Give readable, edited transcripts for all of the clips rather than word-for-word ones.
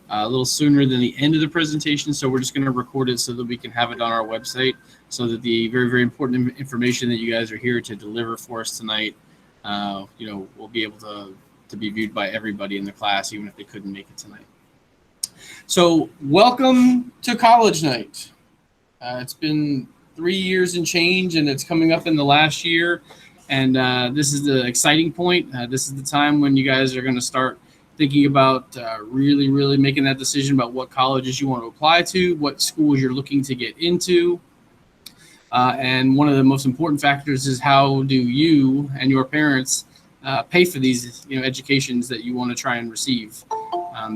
a little sooner than the end of the presentation, so we're just going to record it so that we can have it on our website, so that the very, very important information that you guys are here to deliver for us tonight, will be able to be viewed by everybody in the class, even if they couldn't make it tonight. So welcome to college night. It's been 3 years and change, and it's coming up in the last year. And this is the exciting point. This is the time when you guys are going to start thinking about really, really making that decision about what colleges you want to apply to, what schools you're looking to get into. And one of the most important factors is how do you and your parents pay for these educations that you want to try and receive.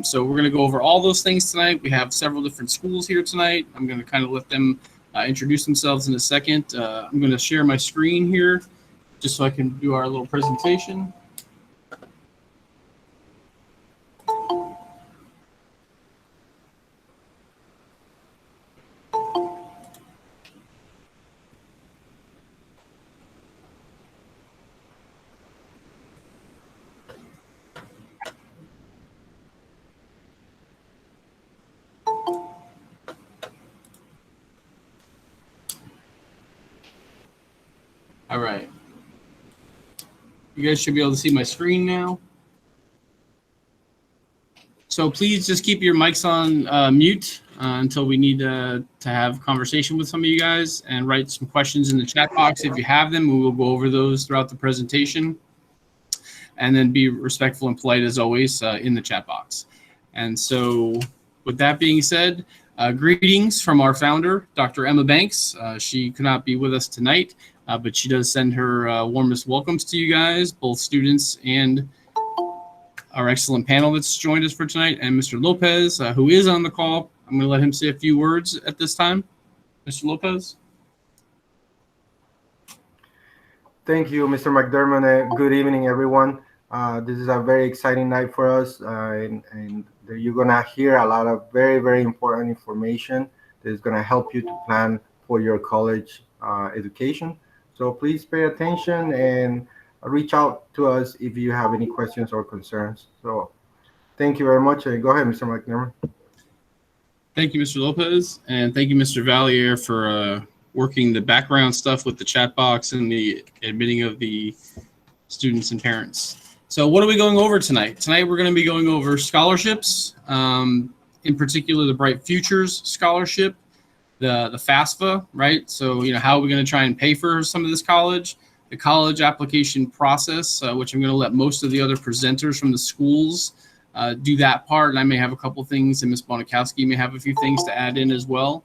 So we're going to go over all those things tonight. We have several different schools here tonight. I'm going to kind of let them introduce themselves in a second. I'm going to share my screen here just so I can do our little presentation. All right. You guys should be able to see my screen now. So please just keep your mics on mute until we need to have conversation with some of you guys, and write some questions in the chat box if you have them. We will go over those throughout the presentation. And then be respectful and polite as always in the chat box. And so with that being said, greetings from our founder, Dr. Emma Banks. She could not be with us tonight, but she does send her warmest welcomes to you guys, both students and our excellent panel that's joined us for tonight, and Mr. Lopez, who is on the call. I'm going to let him say a few words at this time. Mr. Lopez. Thank you, Mr. McDermott. Good evening, everyone. This is a very exciting night for us, and you're going to hear a lot of very, very important information that is going to help you to plan for your college education. So please pay attention and reach out to us if you have any questions or concerns. So thank you very much. Go ahead, Mr. McDermott. Thank you, Mr. Lopez, and thank you, Mr. Valier, for working the background stuff with the chat box and the admitting of the students and parents. So what are we going over tonight? Tonight we're going to be going over scholarships, in particular the Bright Futures Scholarship, the FAFSA, right? So how are we going to try and pay for some of this college? The college application process, which I'm going to let most of the other presenters from the schools do that part, and I may have a couple things, and Ms. Bonikowski may have a few things to add in as well.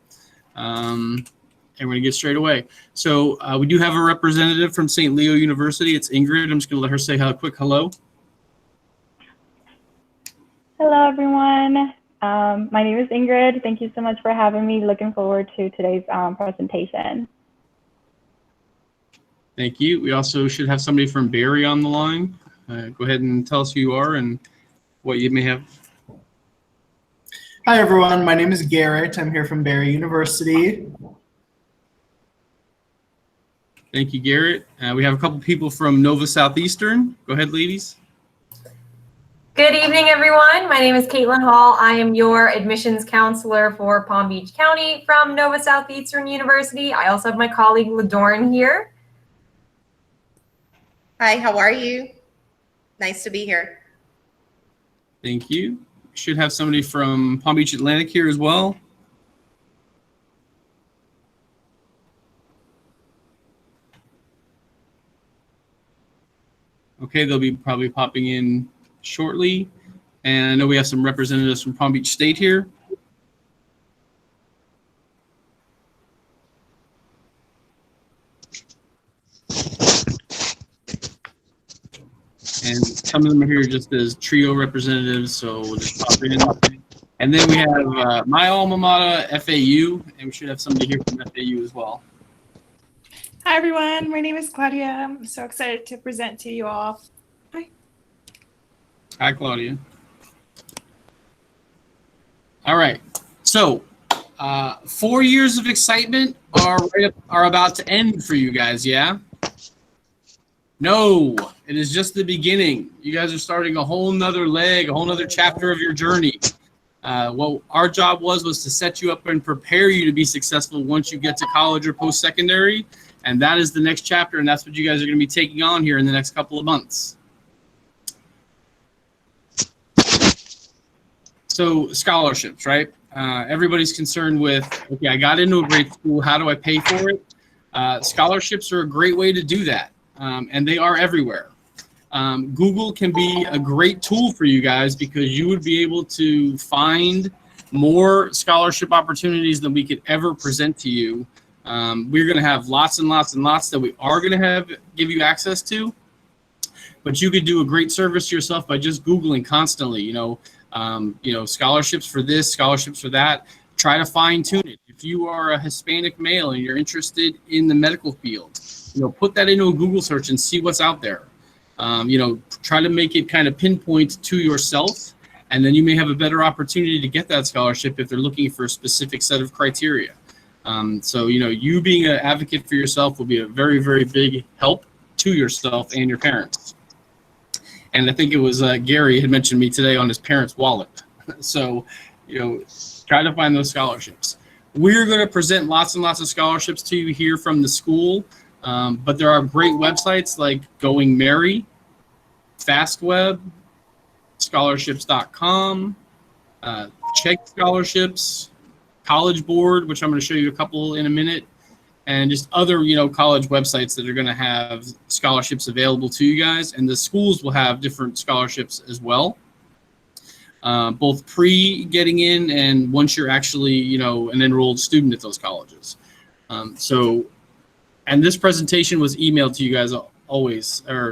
And we're going to get straight away. So we do have a representative from St. Leo University. It's Ingrid. I'm just going to let her say a quick hello. Hello, everyone. My name is Ingrid. Thank you so much for having me. Looking forward to today's presentation. Thank you. We also should have somebody from Barry on the line. Go ahead and tell us who you are and what you may have. Hi, everyone. My name is Garrett. I'm here from Barry University. Thank you, Garrett. We have a couple people from Nova Southeastern. Go ahead, ladies. Good evening, everyone. My name is Caitlin Hall. I am your admissions counselor for Palm Beach County from Nova Southeastern University. I also have my colleague LaDorn here. Hi, how are you? Nice to be here. Thank you. Should have somebody from Palm Beach Atlantic here as well. Okay, they'll be probably popping in shortly. And I know we have some representatives from Palm Beach State here. And some of them are here just as trio representatives, so we'll just pop in. And then we have my alma mater, FAU, and we should have somebody here from FAU as well. Hi, everyone. My name is Claudia. I'm so excited to present to you all. Hi. Hi, Claudia. All right. So 4 years of excitement are about to end for you guys, yeah? No, it is just the beginning. You guys are starting a whole nother leg, a whole nother chapter of your journey. What our job was to set you up and prepare you to be successful once you get to college or post-secondary. And that is the next chapter, and that's what you guys are going to be taking on here in the next couple of months. So scholarships, right? Everybody's concerned with, okay, I got into a great school. How do I pay for it? Scholarships are a great way to do that, and they are everywhere. Google can be a great tool for you guys because you would be able to find more scholarship opportunities than we could ever present to you. We're going to have lots and lots and lots that we are going to give you access to, but you could do a great service to yourself by just Googling constantly, scholarships for this, scholarships for that. Try to fine tune it. If you are a Hispanic male and you're interested in the medical field, put that into a Google search and see what's out there. Try to make it kind of pinpoint to yourself, and then you may have a better opportunity to get that scholarship if they're looking for a specific set of criteria. You being an advocate for yourself will be a very, very big help to yourself and your parents. And I think it was Gary had mentioned me today on his parents' wallet. So, try to find those scholarships. We're going to present lots and lots of scholarships to you here from the school, but there are great websites like Going Merry, FastWeb, scholarships.com, Check Scholarships, College Board, which I'm going to show you a couple in a minute, and just other, college websites that are going to have scholarships available to you guys. And the schools will have different scholarships as well, both pre-getting in and once you're actually, an enrolled student at those colleges. And this presentation was emailed to you guys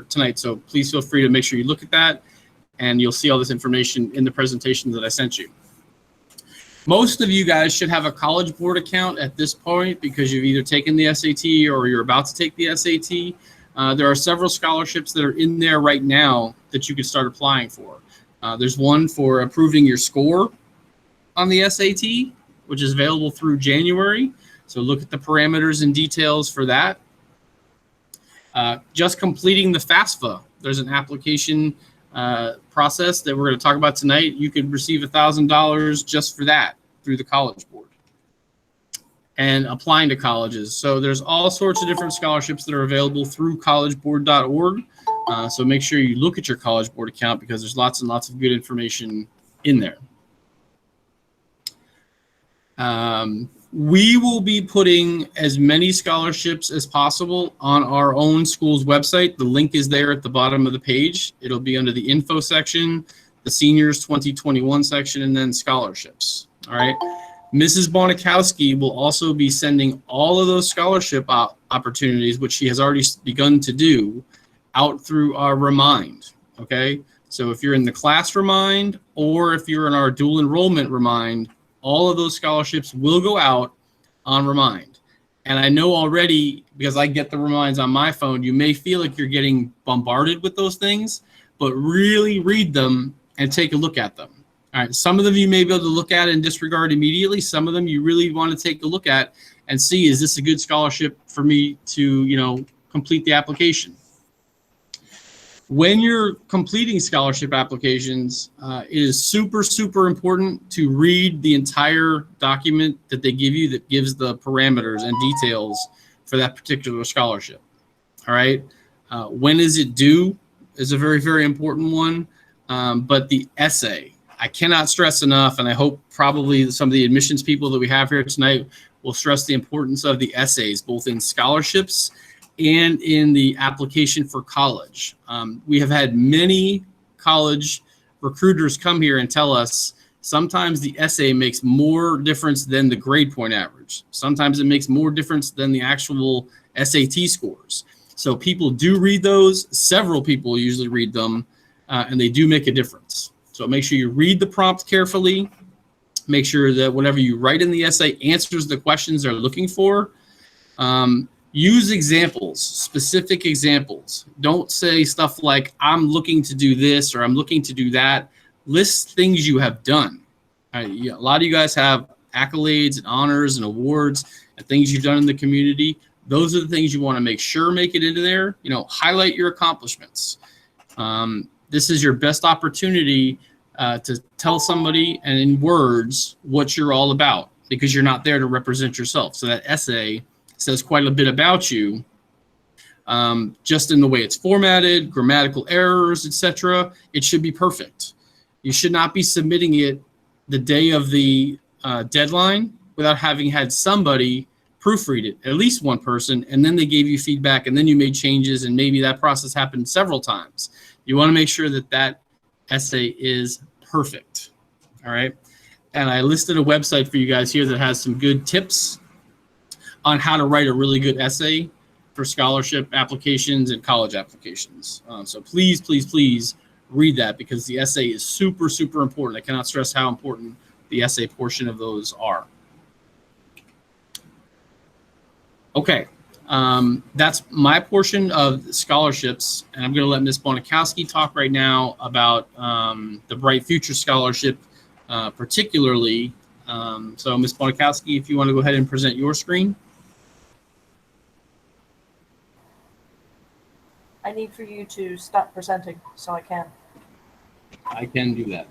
tonight. So please feel free to make sure you look at that, and you'll see all this information in the presentation that I sent you. Most of you guys should have a College Board account at this point because you've either taken the SAT or you're about to take the SAT. There are several scholarships that are in there right now that you can start applying for. There's one for improving your score on the SAT, which is available through January. So look at the parameters and details for that. Just completing the FAFSA. There's an application process that we're going to talk about tonight. You could receive $1,000 just for that through the College Board. And applying to colleges. So there's all sorts of different scholarships that are available through collegeboard.org. So make sure you look at your College Board account because there's lots and lots of good information in there. We will be putting as many scholarships as possible on our own school's website. The link is there at the bottom of the page. It'll be under the info section, the seniors 2021 section, and then scholarships. All right. Mrs. Bonikowski will also be sending all of those scholarship opportunities, which she has already begun to do, out through our Remind. Okay. So if you're in the class Remind or if you're in our dual enrollment Remind, all of those scholarships will go out on Remind. And I know already, because I get the reminds on my phone, you may feel like you're getting bombarded with those things, but really read them and take a look at them. All right. Some of them you may be able to look at and disregard immediately. Some of them you really want to take a look at and see, is this a good scholarship for me to, complete the application? When you're completing scholarship applications, it is super, super important to read the entire document that they give you that gives the parameters and details for that particular scholarship. All right. When is it due is a very, very important one. But the essay, I cannot stress enough, and I hope probably some of the admissions people that we have here tonight will stress the importance of the essays, both in scholarships and in the application for college. We have had many college recruiters come here and tell us sometimes the essay makes more difference than the grade point average. Sometimes it makes more difference than the actual SAT scores. So people do read those. Several people usually read them, and they do make a difference. So make sure you read the prompt carefully. Make sure that whatever you write in the essay answers the questions they're looking for. Use examples, specific examples. Don't say stuff like, I'm looking to do this or I'm looking to do that. List things you have done. A lot of you guys have accolades and honors and awards and things you've done in the community. Those are the things you want to make sure make it into there. Highlight your accomplishments. This is your best opportunity to tell somebody and in words what you're all about, because you're not there to represent yourself. So that essay says quite a bit about you, just in the way it's formatted, grammatical errors, etc. It should be perfect. You should not be submitting it the day of the deadline without having had somebody proofread it, at least one person, and then they gave you feedback, and then you made changes, and maybe that process happened several times. You want to make sure that that essay is perfect. All right. And I listed a website for you guys here that has some good tips on how to write a really good essay for scholarship applications and college applications. So please, please, please read that, because the essay is super, super important. I cannot stress how important the essay portion of those are. Okay, that's my portion of scholarships, and I'm going to let Ms. Bonikowski talk right now about the Bright Future Scholarship, particularly. So Ms. Bonikowski, if you want to go ahead and present your screen. I need for you to stop presenting so I can. I can do that.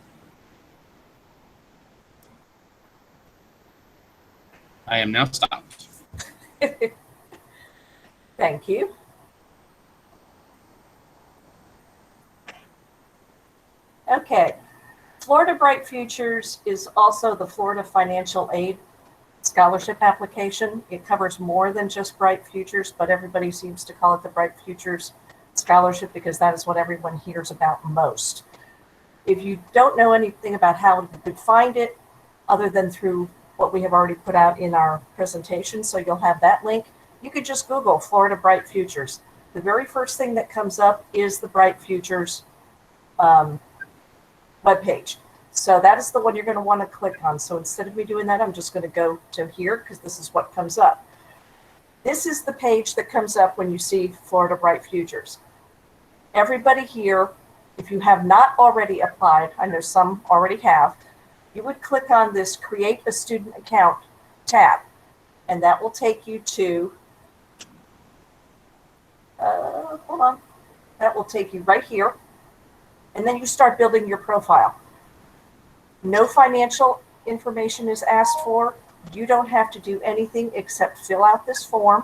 I am now stopped. Thank you. Okay. Florida Bright Futures is also the Florida Financial Aid Scholarship application. It covers more than just Bright Futures, but everybody seems to call it the Bright Futures Scholarship because that is what everyone hears about most. If you don't know anything about how you could find it, other than through what we have already put out in our presentation, so you'll have that link, you could just Google Florida Bright Futures. The very first thing that comes up is the Bright Futures webpage. So that is the one you're going to want to click on. So instead of me doing that, I'm just going to go to here because this is what comes up. This is the page that comes up when you see Florida Bright Futures. Everybody here, if you have not already applied, I know some already have, you would click on this Create a Student Account tab, and that will take you to, hold on, that will take you right here, and then you start building your profile. No financial information is asked for. You don't have to do anything except fill out this form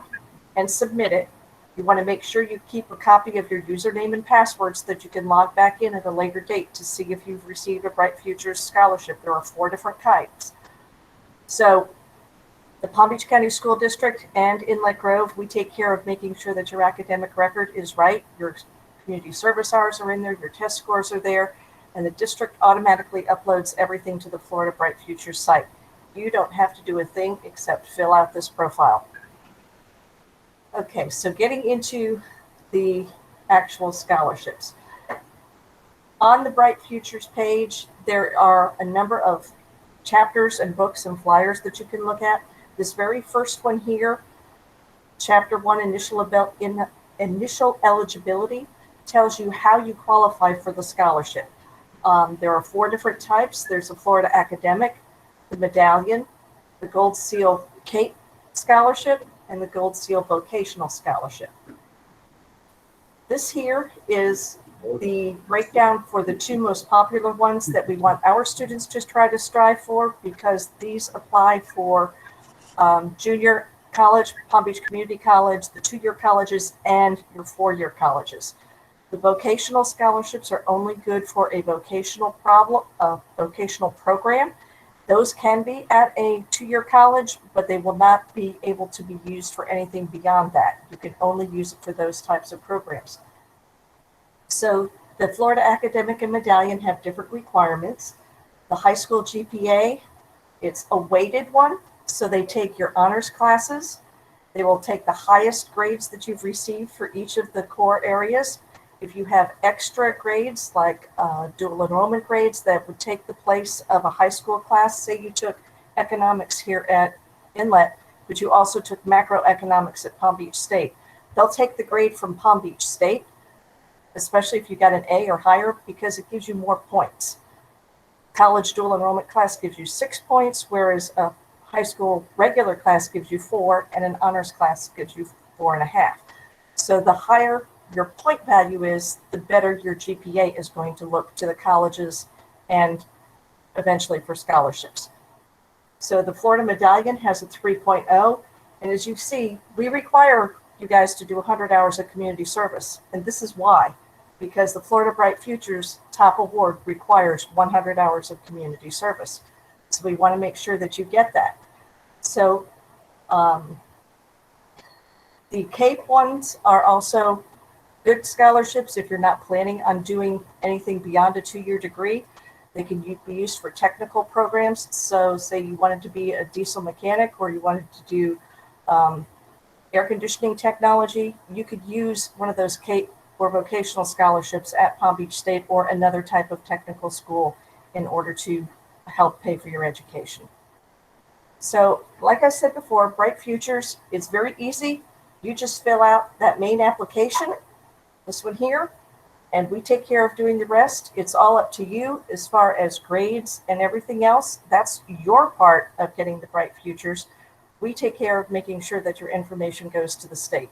and submit it. You want to make sure you keep a copy of your username and password so that you can log back in at a later date to see if you've received a Bright Futures scholarship. There are 4 different types. So the Palm Beach County School District and Inlet Grove, we take care of making sure that your academic record is right. Your community service hours are in there, your test scores are there, and the district automatically uploads everything to the Florida Bright Futures site. You don't have to do a thing except fill out this profile. Okay, so getting into the actual scholarships. On the Bright Futures page, there are a number of chapters and books and flyers that you can look at. This very first one here, Chapter 1, Initial Eligibility, tells you how you qualify for the scholarship. There are 4 different types. There's a Florida Academic, the Medallion, the Gold Seal CAPE Scholarship, and the Gold Seal Vocational Scholarship. This here is the breakdown for the 2 most popular ones that we want our students to try to strive for, because these apply for junior college, Palm Beach Community College, the 2-year colleges, and your 4-year colleges. The vocational scholarships are only good for a vocational program. Those can be at a 2-year college, but they will not be able to be used for anything beyond that. You can only use it for those types of programs. So the Florida Academic and Medallion have different requirements. The high school GPA, it's a weighted one, so they take your honors classes. They will take the highest grades that you've received for each of the core areas. If you have extra grades, like dual enrollment grades that would take the place of a high school class, say you took economics here at Inlet, but you also took macroeconomics at Palm Beach State, they'll take the grade from Palm Beach State, especially if you got an A or higher, because it gives you more points. College dual enrollment class gives you 6 points, whereas a high school regular class gives you 4, and an honors class gives you 4.5. So the higher your point value is, the better your GPA is going to look to the colleges and eventually for scholarships. So the Florida Medallion has a 3.0, and as you see, we require you guys to do 100 hours of community service, and this is why. Because the Florida Bright Futures top award requires 100 hours of community service. So we want to make sure that you get that. So the CAPE ones are also good scholarships if you're not planning on doing anything beyond a 2-year degree. They can be used for technical programs. So say you wanted to be a diesel mechanic or you wanted to do air conditioning technology, you could use one of those CAPE or vocational scholarships at Palm Beach State or another type of technical school in order to help pay for your education. So like I said before, Bright Futures is very easy. You just fill out that main application, this one here, and we take care of doing the rest. It's all up to you as far as grades and everything else. That's your part of getting the Bright Futures. We take care of making sure that your information goes to the state.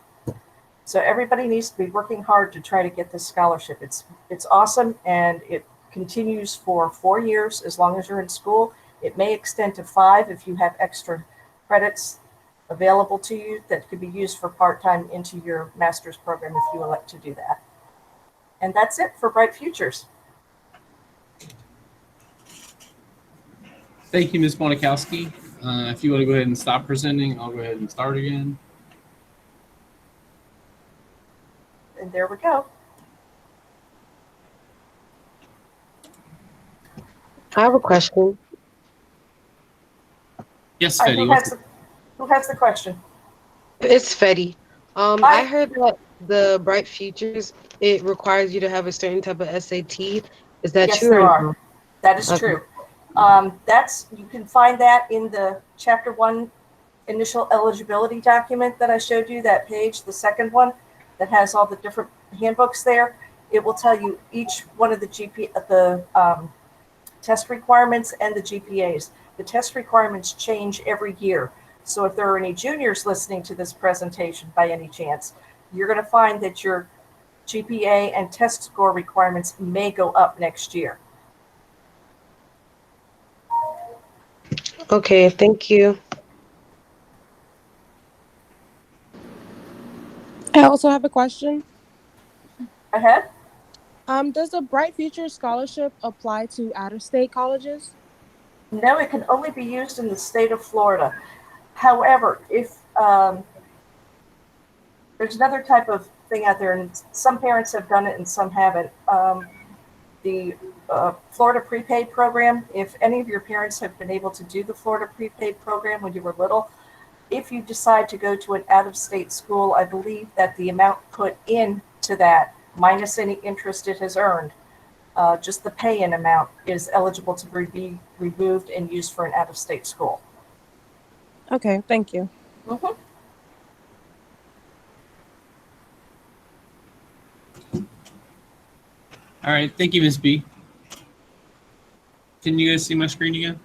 So everybody needs to be working hard to try to get this scholarship. It's awesome, and it continues for 4 years as long as you're in school. It may extend to 5 if you have extra credits available to you that could be used for part-time into your master's program if you elect to do that. And that's it for Bright Futures. Thank you, Ms. Monikowski. If you want to go ahead and stop presenting, I'll go ahead and start again. And there we go. I have a question. Yes, Fetty. Who has the question? It's Fetty. Hi. I heard that the Bright Futures, it requires you to have a certain type of SAT. Is that Yes, true? there or are. no? That is Okay. true. You can find that in the Chapter 1 initial eligibility document that I showed you, that page, the second one that has all the different handbooks there. It will tell you each one of the test requirements and the GPAs. The test requirements change every year. So if there are any juniors listening to this presentation by any chance, you're going to find that your GPA and test score requirements may go up next year. Okay, thank you. I also have a question. Go ahead. Does the Bright Future Scholarship apply to out-of-state colleges? No, it can only be used in the state of Florida. However, if there's another type of thing out there, and some parents have done it and some haven't. The Florida prepaid program, if any of your parents have been able to do the Florida prepaid program when you were little, if you decide to go to an out-of-state school, I believe that the amount put into that, minus any interest it has earned, just the pay-in amount is eligible to be removed and used for an out-of-state school. Okay, thank you. Mm-hmm. All right. Thank you, Ms. B. Can you guys see my screen again?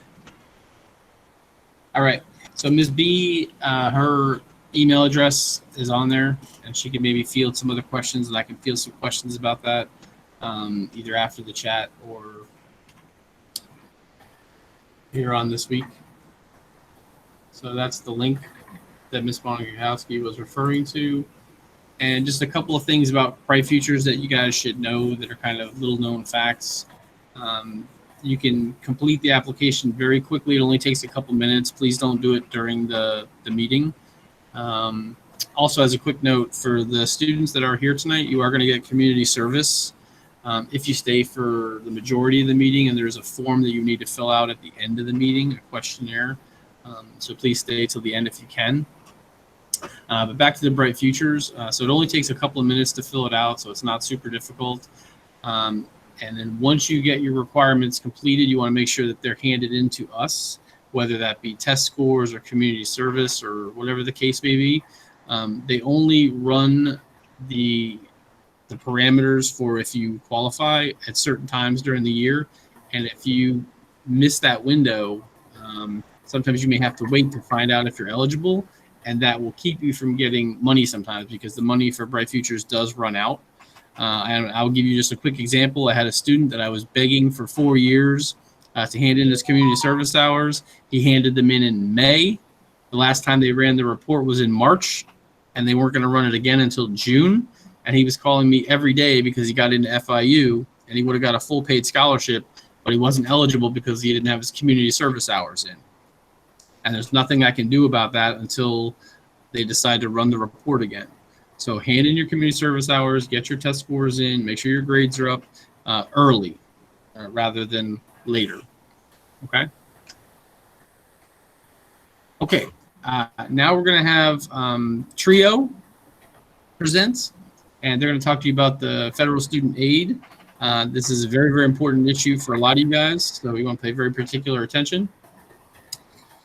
All right. So Ms. B, her email address is on there, and she can maybe field some other questions, and I can field some questions about that either after the chat or here on this week. So that's the link that Ms. Monikowski was referring to. And just a couple of things about Bright Futures that you guys should know that are kind of little known facts. You can complete the application very quickly. It only takes a couple minutes. Please don't do it during the meeting. Also, as a quick note, for the students that are here tonight, you are going to get community service if you stay for the majority of the meeting, and there's a form that you need to fill out at the end of the meeting, a questionnaire. So please stay till the end if you can. But back to the Bright Futures. So it only takes a couple of minutes to fill it out, so it's not super difficult. And then once you get your requirements completed, you want to make sure that they're handed in to us, whether that be test scores or community service or whatever the case may be. They only run the parameters for if you qualify at certain times during the year. And if you miss that window, sometimes you may have to wait to find out if you're eligible. And that will keep you from getting money sometimes because the money for Bright Futures does run out. And I'll give you just a quick example. I had a student that I was begging for 4 years to hand in his community service hours. He handed them in May. The last time they ran the report was in March, and they weren't going to run it again until June. And he was calling me every day because he got into FIU, and he would have got a full paid scholarship, but he wasn't eligible because he didn't have his community service hours in. And there's nothing I can do about that until they decide to run the report again. So hand in your community service hours, get your test scores in, make sure your grades are up early rather than later. Okay? Okay, now we're going to have Trio presents, and they're going to talk to you about the federal student aid. This is a very, very important issue for a lot of you guys, so we want to pay very particular attention.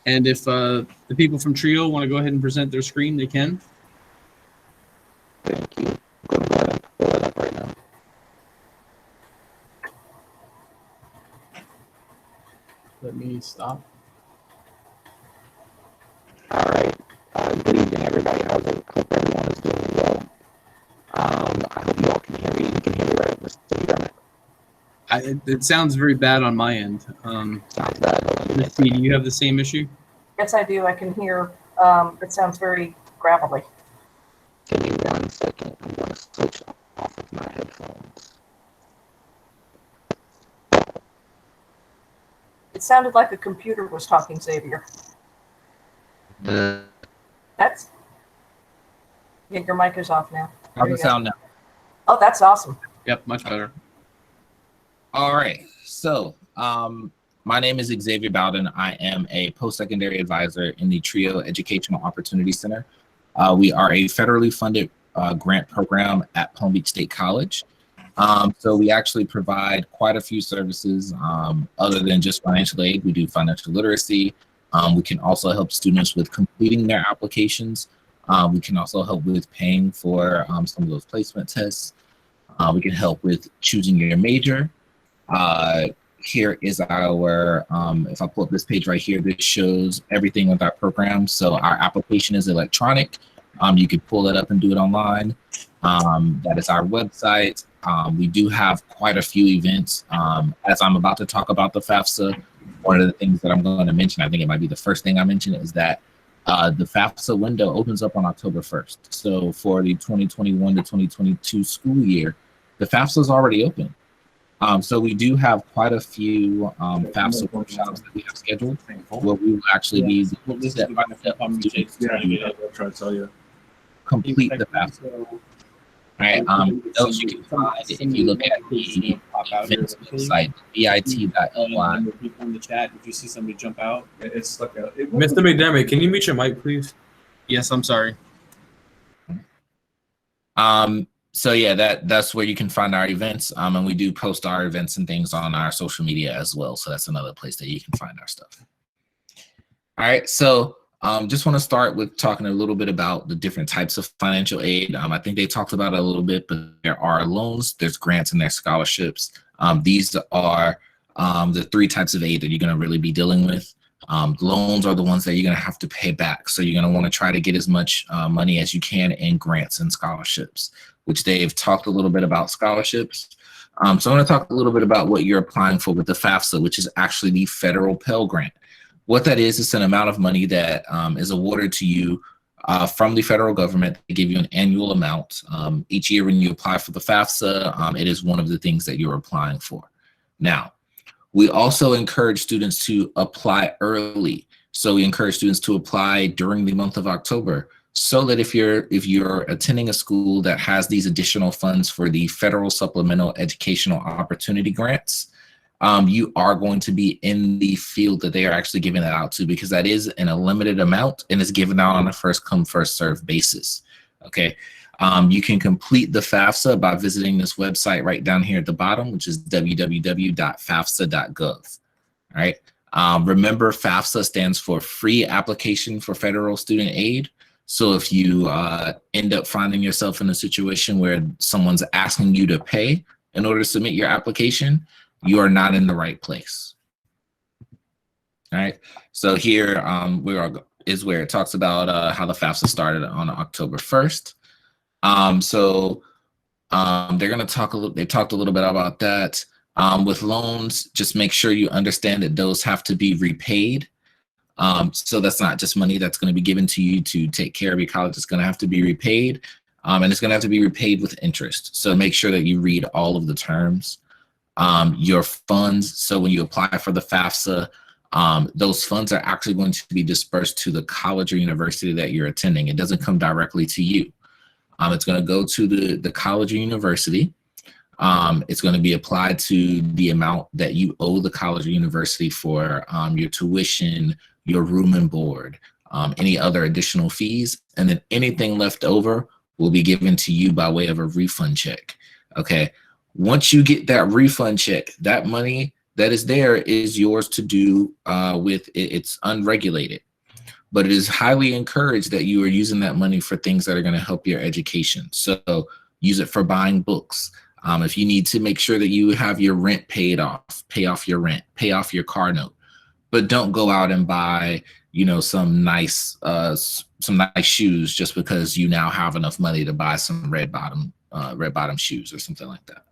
And if the people from Trio want to go ahead and present their screen, they can. Thank you. Go ahead and pull it up right now. Let me stop. All right. Good evening, everybody. How's it? Hope everyone is doing well. I hope you all can hear me. You can hear me right, Mr. Dermott? It sounds very bad on my end. Sounds bad. Ms. P, do you have the same issue? Yes, I do. I can hear. It sounds very gravelly. Give me 1 second. I'm going to switch off of my headphones. It sounded like a computer was talking, Xavier. That's. Yeah, your mic is off now. How's it sound now? Oh, that's awesome. Yep, much better. All right. So, my name is Xavier Bowden. I am a post-secondary advisor in the Trio Educational Opportunity Center. We are a federally funded grant program at Palm Beach State College. So we actually provide quite a few services other than just financial aid. We do financial literacy. We can also help students with completing their applications. We can also help with paying for some of those placement tests. We can help with choosing your major. Here is our, if I pull up this page right here, this shows everything with our program. So our application is electronic. You can pull it up and do it online. That is our website. We do have quite a few events. As I'm about to talk about the FAFSA, one of the things that I'm going to mention, I think it might be the first thing I mention, is that the FAFSA window opens up on October 1st. So for the 2021 to 2022 school year, the FAFSA is already open. So we do have quite a few FAFSA workshops that we have scheduled where we will actually be step by step complete the FAFSA. All right, those you can find if you look at the events website, bit.ly. In the chat, if you see somebody jump out, It's like a. Mr. McDermott, can you mute your mic, please? yes, I'm sorry. So yeah, that's where you can find our events. And we do post our events and things on our social media as well. So that's another place that you can find our stuff. All right, so just want to start with talking a little bit about the different types of financial aid. I think they talked about it a little bit, but there are loans, there's grants, and there's scholarships. These are the 3 types of aid that you're going to really be dealing with. Loans are the ones that you're going to have to pay back. So you're going to want to try to get as much money as you can in grants and scholarships, which they've talked a little bit about scholarships. So I'm going to talk a little bit about what you're applying for with the FAFSA, which is actually the federal Pell Grant. What that is an amount of money that is awarded to you from the federal government. They give you an annual amount. Each year when you apply for the FAFSA, it is one of the things that you're applying for. Now, we also encourage students to apply early. So we encourage students to apply during the month of October, so that if you're attending a school that has these additional funds for the federal supplemental educational opportunity grants, you are going to be in the field that they are actually giving that out to, because that is in a limited amount and is given out on a first come, first served basis. Okay. You can complete the FAFSA by visiting this website right down here at the bottom, which is www.fafsa.gov. All right. Remember, FAFSA stands for Free Application for Federal Student Aid. So if you end up finding yourself in a situation where someone's asking you to pay in order to submit your application, you are not in the right place. All right. So here is where it talks about how the FAFSA started on October 1st. So They're going to talk a little. They talked a little bit about that. With loans, just make sure you understand that those have to be repaid. So that's not just money that's going to be given to you to take care of your college. It's going to have to be repaid, and it's going to have to be repaid with interest. So make sure that you read all of the terms. Your funds. So when you apply for the FAFSA, those funds are actually going to be dispersed to the college or university that you're attending. It doesn't come directly to you. It's going to go to the college or university. It's going to be applied to the amount that you owe the college or university for your tuition, your room and board, any other additional fees, and then anything left over will be given to you by way of a refund check. Okay. Once you get that refund check, that money that is there is yours to do with. It's unregulated, but it is highly encouraged that you are using that money for things that are going to help your education. So use it for buying books. If you need to make sure that you have your rent paid off, pay off your rent, pay off your car note, but don't go out and buy, some nice shoes just because you now have enough money to buy some red bottom shoes or something like that.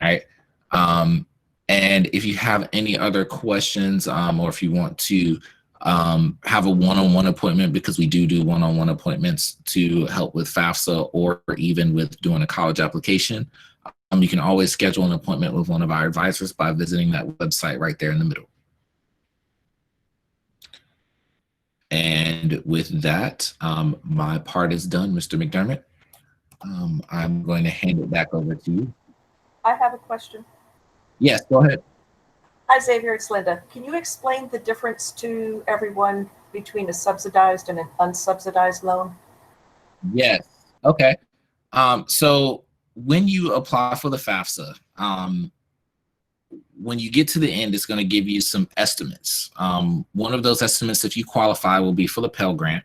All right. And if you have any other questions, or if you want to have a one-on-one appointment, because we do one-on-one appointments to help with FAFSA or even with doing a college application, you can always schedule an appointment with one of our advisors by visiting that website right there in the middle. And with that, my part is done, Mr. McDermott. I'm going to hand it back over to you. I have a question. Yes, go ahead. Hi, Xavier, it's Linda. Can you explain the difference to everyone between a subsidized and an unsubsidized loan? Yes. Okay. So when you apply for the FAFSA, when you get to the end, it's going to give you some estimates. One of those estimates, if you qualify, will be for the Pell Grant.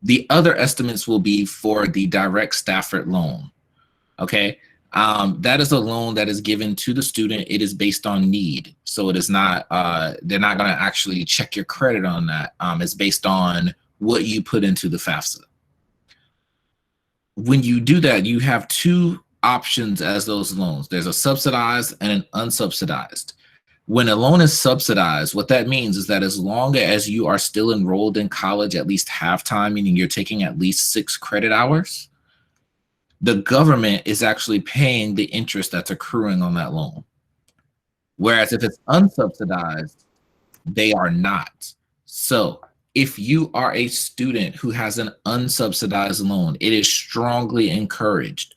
The other estimates will be for the direct Stafford loan. Okay. That is a loan that is given to the student. It is based on need. So it is not, they're not going to actually check your credit on that. It's based on what you put into the FAFSA. When you do that, you have two options as those loans. There's a subsidized and an unsubsidized. When a loan is subsidized, what that means is that as long as you are still enrolled in college at least half-time, meaning you're taking at least 6 credit hours, the government is actually paying the interest that's accruing on that loan. Whereas if it's unsubsidized, they are not. So if you are a student who has an unsubsidized loan, it is strongly encouraged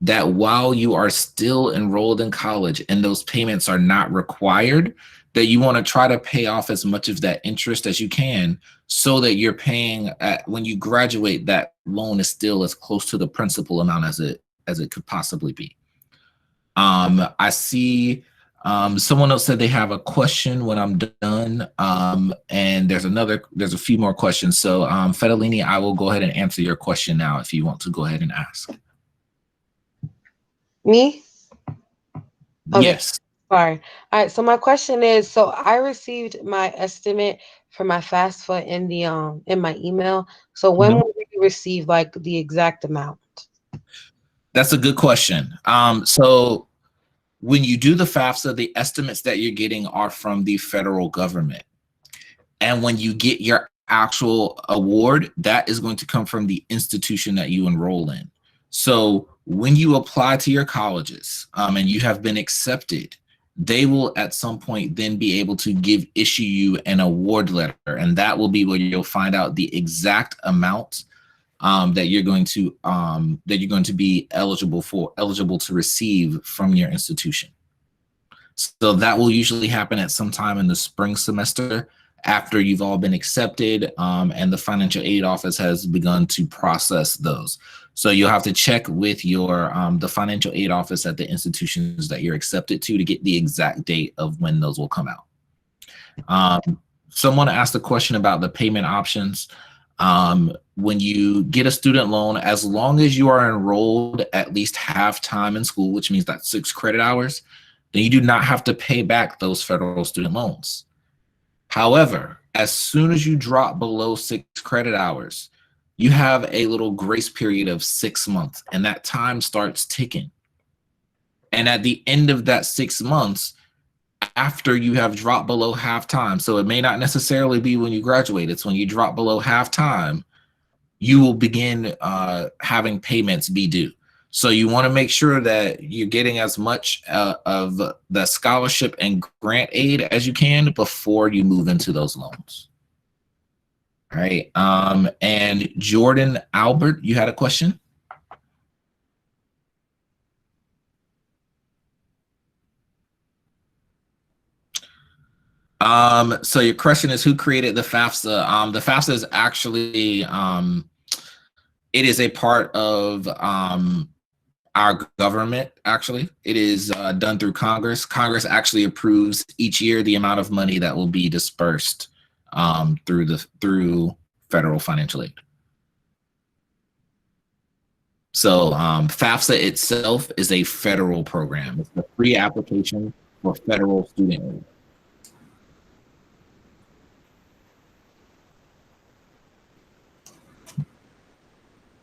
that while you are still enrolled in college and those payments are not required, that you want to try to pay off as much of that interest as you can so that you're paying when you graduate, that loan is still as close to the principal amount as it could possibly be. I see someone else said they have a question when I'm done. And there's a few more questions. So Fedellini, I will go ahead and answer your question now if you want to go ahead and ask. Me? Okay. Yes. Sorry. All right. So my question is, so I received my estimate for my FAFSA in my email. So when will we receive like the exact amount? That's a good question. So when you do the FAFSA, the estimates that you're getting are from the federal government. And when you get your actual award, that is going to come from the institution that you enroll in. So when you apply to your colleges and you have been accepted, they will at some point then be able to issue you an award letter, and that will be where you'll find out the exact amount that you're going to be eligible to receive from your institution. So that will usually happen at some time in the spring semester after you've all been accepted, and the financial aid office has begun to process those. So you'll have to check with your the financial aid office at the institutions that you're accepted to get the exact date of when those will come out. Someone asked a question about the payment options. When you get a student loan, as long as you are enrolled at least half time in school, which means that 6 credit hours, then you do not have to pay back those federal student loans. However, as soon as you drop below 6 credit hours, you have a little grace period of 6 months, and that time starts ticking. And at the end of that 6 months, after you have dropped below half time, so it may not necessarily be when you graduate, it's when you drop below half time, you will begin having payments be due. So you want to make sure that you're getting as much of the scholarship and grant aid as you can before you move into those loans. All right. And Jordan Albert, you had a question? So your question is, who created the FAFSA? The FAFSA is actually, it is a part of our government, actually. It is done through Congress. Congress actually approves each year the amount of money that will be dispersed through federal financial aid. So FAFSA itself is a federal program. It's a free application for federal student aid.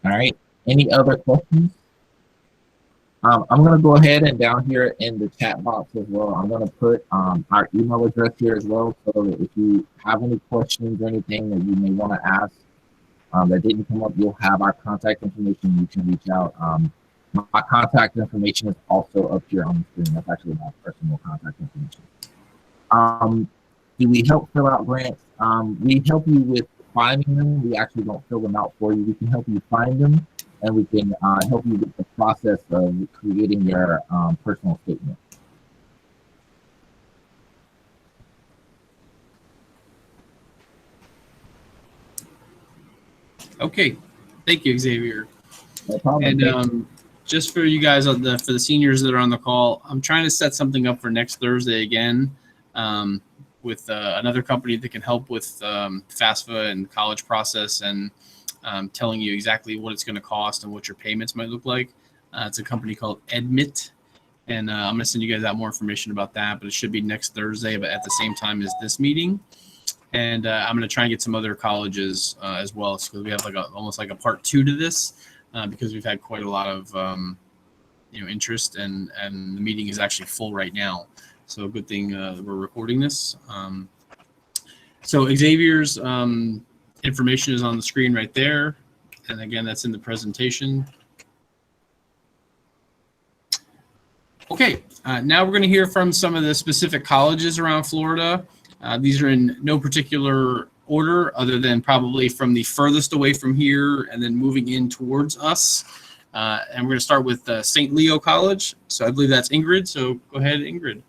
All right, any other questions? I'm going to go ahead and down here in the chat box as well, I'm going to put our email address here as well, so that if you have any questions or anything that you may want to ask that didn't come up, you'll have our contact information. You can reach out. My contact information is also up here on the screen. That's actually my personal contact information. Do we help fill out grants? We help you with finding them. We actually don't fill them out for you. We can help you find them, and we can help you with the process of creating your personal statement. Okay, thank you, Xavier. No problem. And just for you guys for the seniors that are on the call, I'm trying to set something up for next Thursday again with another company that can help with FAFSA and college process and telling you exactly what it's going to cost and what your payments might look like. It's a company called Admit, and I'm going to send you guys out more information about that, but it should be next Thursday, but at the same time as this meeting. And I'm going to try and get some other colleges as well, so we have like almost like a part 2 to this because we've had quite a lot of interest, and the meeting is actually full right now. So good thing we're recording this. So Xavier's information is on the screen right there, and again, that's in the presentation. Okay, now we're going to hear from some of the specific colleges around Florida. These are in no particular order other than probably from the furthest away from here and then moving in towards us. And we're going to start with St. Leo College. So I believe that's Ingrid. So go ahead, Ingrid.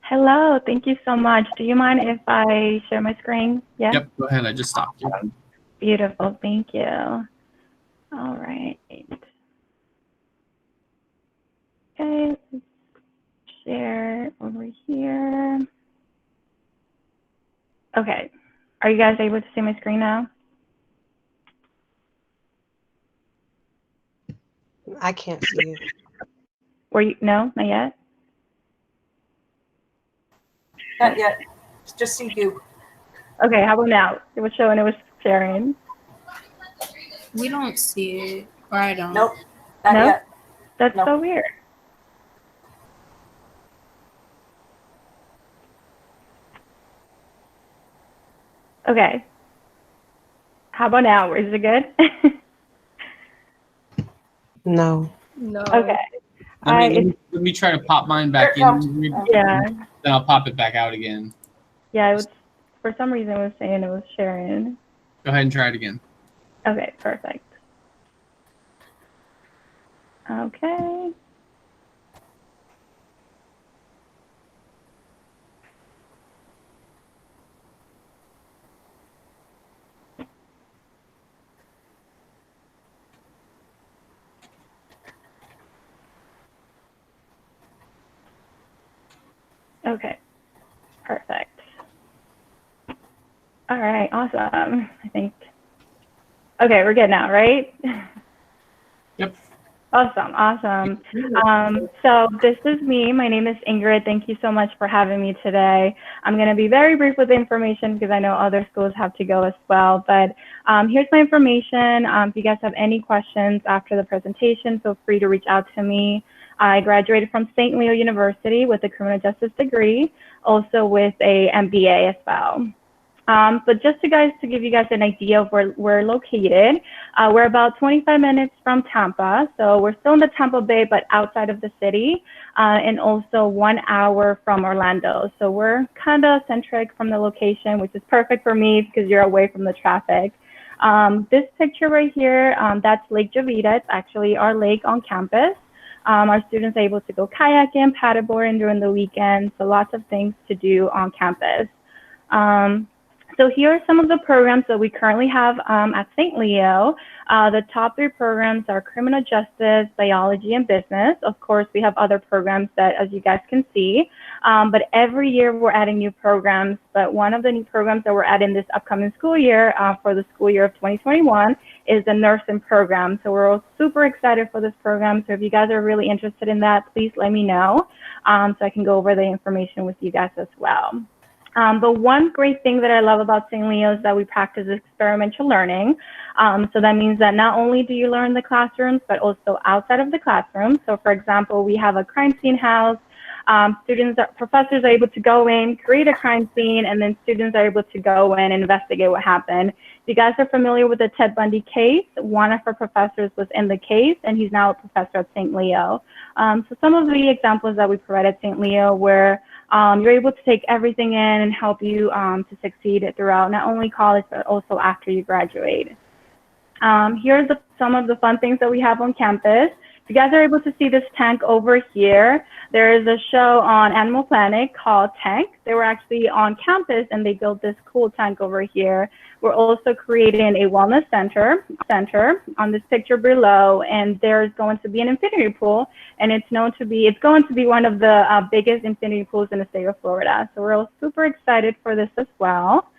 Hello, thank you so much. Do you mind if I share my screen? Yeah? Yep, go ahead. I just stopped you. Beautiful, thank you. All right. Okay, let's share over here. Okay, are you guys able to see my screen now? I can't see it. No, not yet? Not yet. Just see you. Okay, how about now? It was showing, it was sharing. We don't see it, or I don't. Nope, not No? yet. That's Nope. so weird. Okay. How about now? Is it good? No. No. Okay. Let me try to pop mine back in. Yeah. Then I'll pop it back out again. Yeah, it was, for some reason it was saying it was sharing. Go ahead and try it again. Okay, perfect. Okay. Okay, perfect. All right, awesome. I think, okay, we're good now, right? Yep. Awesome. So this is me. My name is Ingrid. Thank you so much for having me today. I'm going to be very brief with the information because I know other schools have to go as well. But here's my information. If you guys have any questions after the presentation, feel free to reach out to me. I graduated from St. Leo University with a criminal justice degree, also with a MBA as well. But just to give you guys an idea of where we're located, we're about 25 minutes from Tampa. So we're still in the Tampa Bay, but outside of the city, and also 1 hour from Orlando. So we're kind of centric from the location, which is perfect for me because you're away from the traffic. This picture right here, that's Lake Jovita. It's actually our lake on campus. Our students are able to go kayaking, paddleboarding during the weekend. So lots of things to do on campus. So here are some of the programs that we currently have at St. Leo. The top 3 programs are criminal justice, biology, and business. Of course, we have other programs that, as you guys can see, but every year we're adding new programs. But one of the new programs that we're adding this upcoming school year for the school year of 2021 is the nursing program. So we're all super excited for this program. So if you guys are really interested in that, please let me know so I can go over the information with you guys as well. But one great thing that I love about St. Leo is that we practice experiential learning. So that means that not only do you learn in the classrooms, but also outside of the classroom. So for example, we have a crime scene house. Professors are able to go in, create a crime scene, and then students are able to go in and investigate what happened. If you guys are familiar with the Ted Bundy case, one of our professors was in the case, and he's now a professor at St. Leo. So some of the examples that we provide at St. Leo where you're able to take everything in and help you to succeed throughout not only college, but also after you graduate. Here's some of the fun things that we have on campus. If you guys are able to see this tank over here, there is a show on Animal Planet called Tank. They were actually on campus and they built this cool tank over here. We're also creating a wellness center on this picture below, and there's going to be an infinity pool, and it's going to be one of the biggest infinity pools in the state of Florida. So we're all super excited for this as well.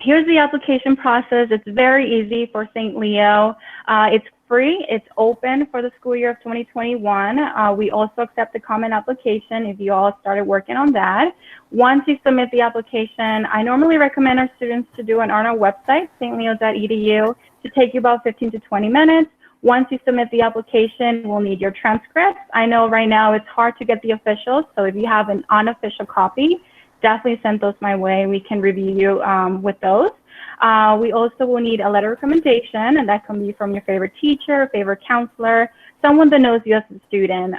Here's the application process. It's very easy for St. Leo. It's free. It's open for the school year of 2021. We also accept the common application if you all started working on that. Once you submit the application, I normally recommend our students to do it on our website, stleo.edu, to take you about 15 to 20 minutes. Once you submit the application, we'll need your transcripts. I know right now it's hard to get the officials, so if you have an unofficial copy, definitely send those my way. We can review you with those. We also will need a letter of recommendation, and that can be from your favorite teacher, favorite counselor, someone that knows you as a student.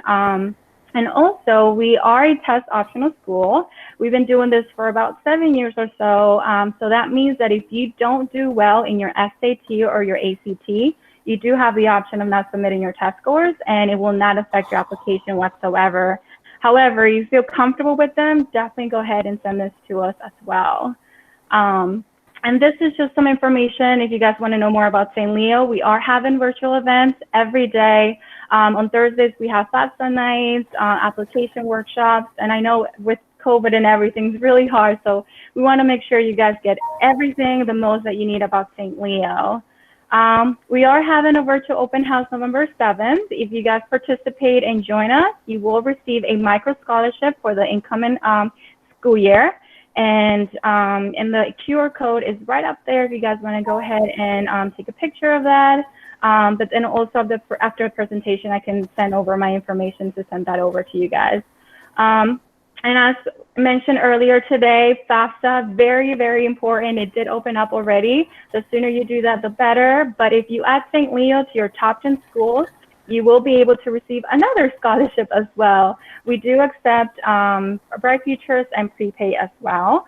And also, we are a test optional school. We've been doing this for about 7 years or so. So that means that if you don't do well in your SAT or your ACT, you do have the option of not submitting your test scores, and it will not affect your application whatsoever. However, you feel comfortable with them, definitely go ahead and send this to us as well. And this is just some information if you guys want to know more about St. Leo. We are having virtual events every day. On Thursdays, we have FAFSA nights, application workshops, and I know with COVID and everything, it's really hard, so we want to make sure you guys get everything, the most that you need about St. Leo. We are having a virtual open house November 7th. If you guys participate and join us, you will receive a micro scholarship for the incoming school year. And the QR code is right up there if you guys want to go ahead and take a picture of that. But then also after the presentation, I can send over my information to send that over to you guys. And as mentioned earlier today, FAFSA, very, very important. It did open up already. The sooner you do that, the better. But if you add St. Leo to your top 10 schools, you will be able to receive another scholarship as well. We do accept Bright Futures and prepay as well.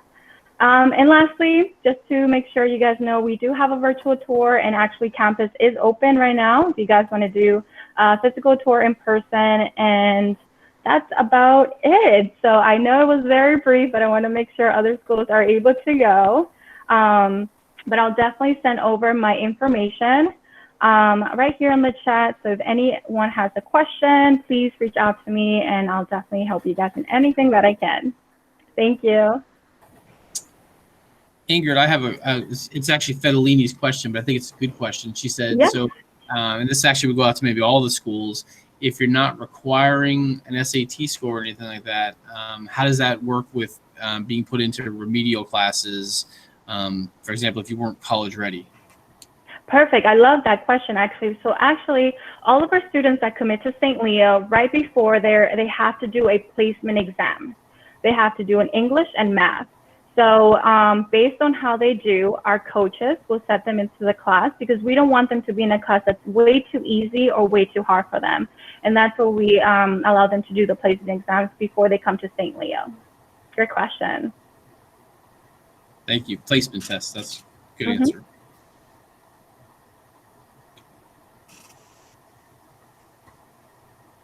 And lastly, just to make sure you guys know, we do have a virtual tour, and actually campus is open right now if you guys want to do a physical tour in person. And that's about it. So I know it was very brief, but I want to make sure other schools are able to go. But I'll definitely send over my information right here in the chat. So if anyone has a question, please reach out to me, and I'll definitely help you guys in anything that I can. Thank you. Ingrid, I have it's actually Fedolini's question, but I think it's a good question. She said, Yep. So and this actually would go out to maybe all the schools, if you're not requiring an SAT score or anything like that, how does that work with being put into remedial classes, for example, if you weren't college ready? Perfect. I love that question, actually. So actually, all of our students that commit to St. Leo, right before they have to do a placement exam. They have to do an English and math. So based on how they do, our coaches will set them into the class, because we don't want them to be in a class that's way too easy or way too hard for them. And that's where we allow them to do the placement exams before they come to St. Leo. Good question. Thank you. Placement test. That's a good answer.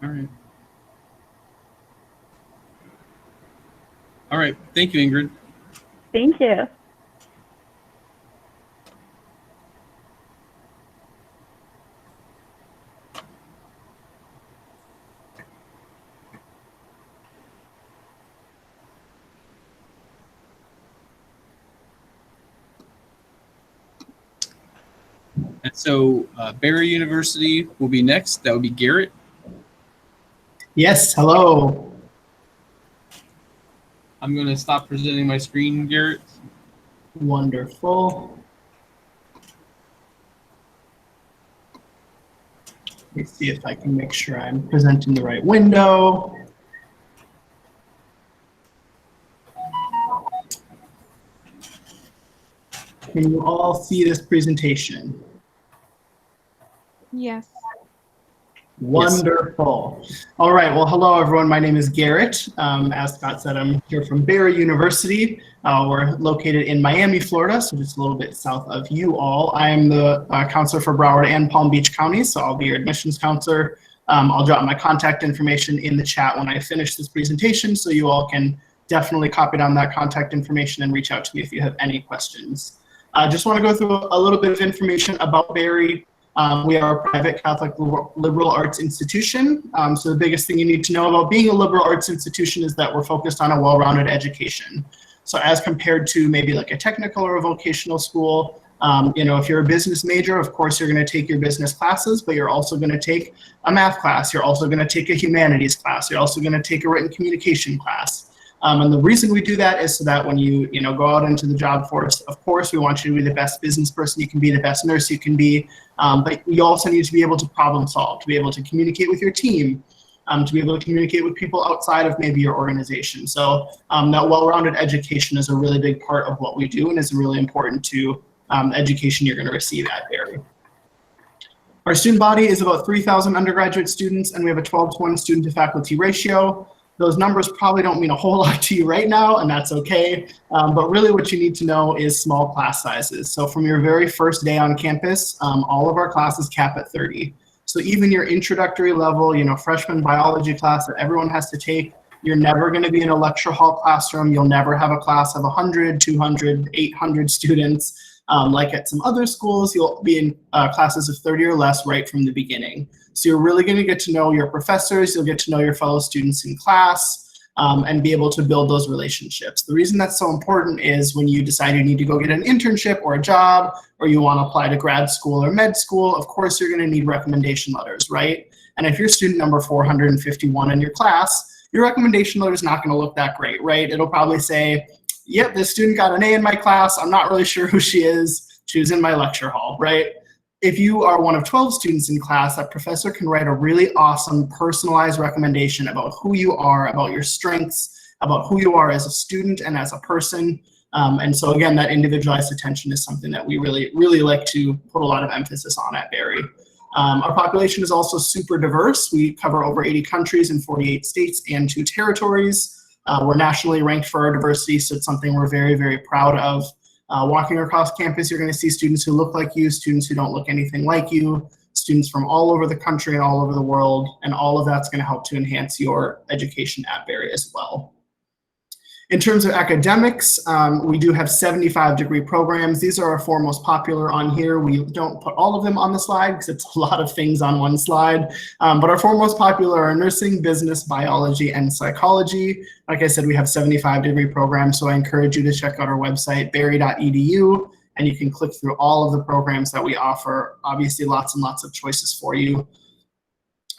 All right. All right. Thank you, Ingrid. Thank you. And so Barry University will be next. That would be Garrett. Yes, hello. I'm going to stop presenting my screen, Garrett. Wonderful. Let me see if I can make sure I'm presenting the right window. Can you all see this presentation? Yes. Wonderful. All right. Well, hello, everyone. My name is Garrett. As Scott said, I'm here from Barry University. We're located in Miami, Florida, so just a little bit south of you all. I am the counselor for Broward and Palm Beach counties, so I'll be your admissions counselor. I'll drop my contact information in the chat when I finish this presentation, so you all can definitely copy down that contact information and reach out to me if you have any questions. I just want to go through a little bit of information about Barry. We are a private Catholic liberal arts institution. So the biggest thing you need to know about being a liberal arts institution is that we're focused on a well-rounded education. So as compared to maybe like a technical or a vocational school, you know, if you're a business major, of course, you're going to take your business classes, but you're also going to take a math class. You're also going to take a humanities class. You're also going to take a written communication class. And the reason we do that is so that when you go out into the job force, of course, we want you to be the best business person you can be, the best nurse you can be, but you also need to be able to problem solve, to be able to communicate with your team, to be able to communicate with people outside of maybe your organization. So that well-rounded education is a really big part of what we do and is really important to education you're going to receive at Barry. Our student body is about 3,000 undergraduate students, and we have a 12-to-1 student to faculty ratio. Those numbers probably don't mean a whole lot to you right now, and that's okay. But really what you need to know is small class sizes. So from your very first day on campus, all of our classes cap at 30. So even your introductory level, freshman biology class that everyone has to take, you're never going to be in a lecture hall classroom. You'll never have a class of 100, 200, 800 students. Like at some other schools, you'll be in classes of 30 or less right from the beginning. So you're really going to get to know your professors, you'll get to know your fellow students in class, and be able to build those relationships. The reason that's so important is when you decide you need to go get an internship or a job, or you want to apply to grad school or med school, of course you're going to need recommendation letters, right? And if you're student number 451 in your class, your recommendation letter is not going to look that great, right? It'll probably say, yep, this student got an A in my class. I'm not really sure who she is. She was in my lecture hall, right? If you are one of 12 students in class, that professor can write a really awesome personalized recommendation about who you are, about your strengths, about who you are as a student and as a person. And so again, that individualized attention is something that we really, really like to put a lot of emphasis on at Barry. Our population is also super diverse. We cover over 80 countries in 48 states and 2 territories. We're nationally ranked for our diversity, so it's something we're very, very proud of. Walking across campus, you're going to see students who look like you, students who don't look anything like you, students from all over the country and all over the world, and all of that's going to help to enhance your education at Barry as well. In terms of academics, we do have 75-degree programs. These are our 4 most popular on here. We don't put all of them on the slide because it's a lot of things on one slide. But our 4 most popular are nursing, business, biology, and psychology. Like I said, we have 75-degree programs, so I encourage you to check out our website, barry.edu, and you can click through all of the programs that we offer. Obviously, lots and lots of choices for you.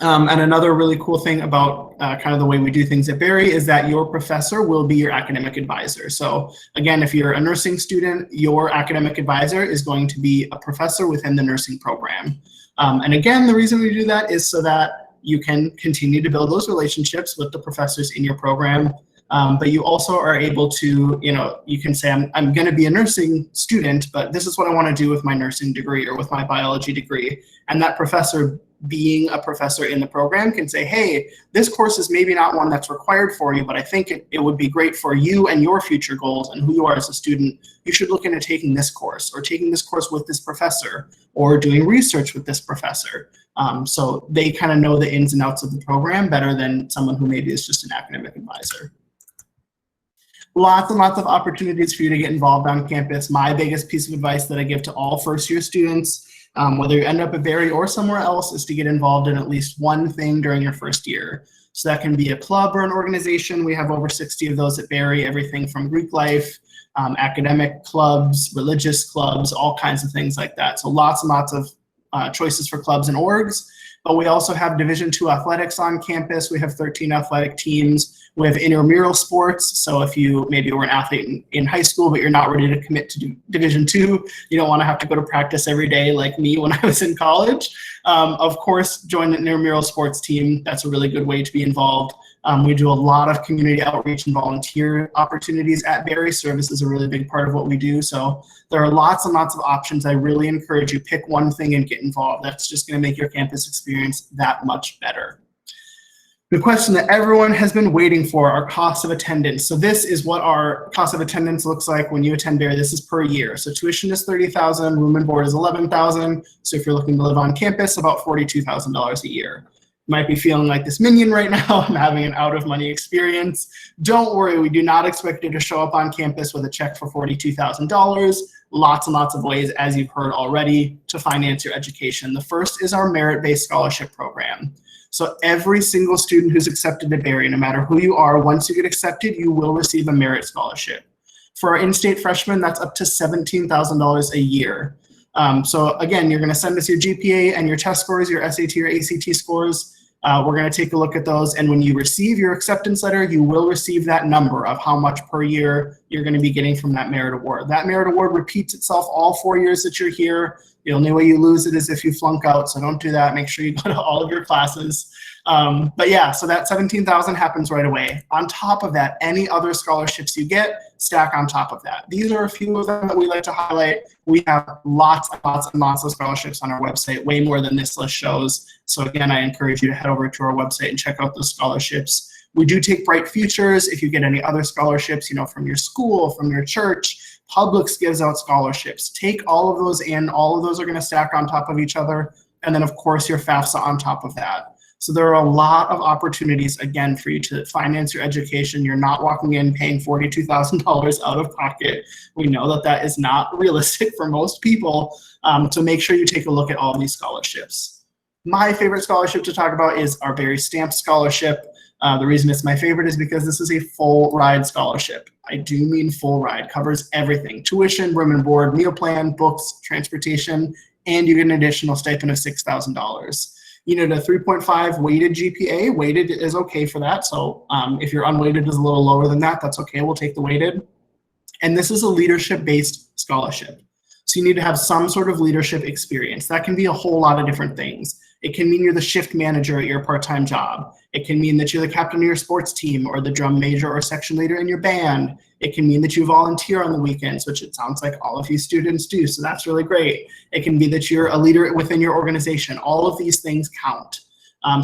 And another really cool thing about kind of the way we do things at Berry is that your professor will be your academic advisor. So again, if you're a nursing student, your academic advisor is going to be a professor within the nursing program. And again, the reason we do that is so that you can continue to build those relationships with the professors in your program. But you also are able to, you can say, I'm going to be a nursing student, but this is what I want to do with my nursing degree or with my biology degree. And that professor, being a professor in the program, can say, hey, this course is maybe not one that's required for you, but I think it would be great for you and your future goals and who you are as a student. You should look into taking this course or taking this course with this professor or doing research with this professor. So they kind of know the ins and outs of the program better than someone who maybe is just an academic advisor. Lots and lots of opportunities for you to get involved on campus. My biggest piece of advice that I give to all first-year students, whether you end up at Berry or somewhere else, is to get involved in at least one thing during your first year. So that can be a club or an organization. We have over 60 of those at Berry, everything from Greek life, academic clubs, religious clubs, all kinds of things like that. So lots and lots of choices for clubs and orgs. But we also have Division II athletics on campus. We have 13 athletic teams. We have intramural sports. So if you maybe were an athlete in high school, but you're not ready to commit to Division II, you don't want to have to go to practice every day like me when I was in college. Of course, join an intramural sports team. That's a really good way to be involved. We do a lot of community outreach and volunteer opportunities at Berry. Service is a really big part of what we do. So there are lots and lots of options. I really encourage you, pick one thing and get involved. That's just going to make your campus experience that much better. The question that everyone has been waiting for, our cost of attendance. So this is what our cost of attendance looks like when you attend Berry. This is per year. So tuition is $30,000, room and board is $11,000. So if you're looking to live on campus, about $42,000 a year. You might be feeling like this minion right now. I'm having an out of money experience. Don't worry, we do not expect you to show up on campus with a check for $42,000. Lots and lots of ways, as you've heard already, to finance your education. The first is our merit-based scholarship program. So every single student who's accepted at Berry, no matter who you are, once you get accepted, you will receive a merit scholarship. For our in-state freshmen, that's up to $17,000 a year. So again, you're going to send us your GPA and your test scores, your SAT or ACT scores. We're going to take a look at those, and when you receive your acceptance letter, you will receive that number of how much per year you're going to be getting from that merit award. That merit award repeats itself all 4 years that you're here. The only way you lose it is if you flunk out, so don't do that. Make sure you go to all of your classes. But yeah, so that $17,000 happens right away. On top of that, any other scholarships you get, stack on top of that. These are a few of them that we like to highlight. We have lots and lots and lots of scholarships on our website, way more than this list shows. So again, I encourage you to head over to our website and check out those scholarships. We do take Bright Futures. If you get any other scholarships, from your school, from your church, Publix gives out scholarships. Take all of those in. All of those are going to stack on top of each other. And then, of course, your FAFSA on top of that. So there are a lot of opportunities, again, for you to finance your education. You're not walking in paying $42,000 out of pocket. We know that that is not realistic for most people. So make sure you take a look at all these scholarships. My favorite scholarship to talk about is our Berry Stamp Scholarship. The reason it's my favorite is because this is a full ride scholarship. I do mean full ride, covers everything: tuition, room and board, meal plan, books, transportation, and you get an additional stipend of $6,000. You need a 3.5 weighted GPA. Weighted is okay for that. So if your unweighted is a little lower than that, that's okay. We'll take the weighted. And this is a leadership-based scholarship. So you need to have some sort of leadership experience. That can be a whole lot of different things. It can mean you're the shift manager at your part-time job. It can mean that you're the captain of your sports team or the drum major or section leader in your band. It can mean that you volunteer on the weekends, which it sounds like all of you students do, so that's really great. It can be that you're a leader within your organization. All of these things count.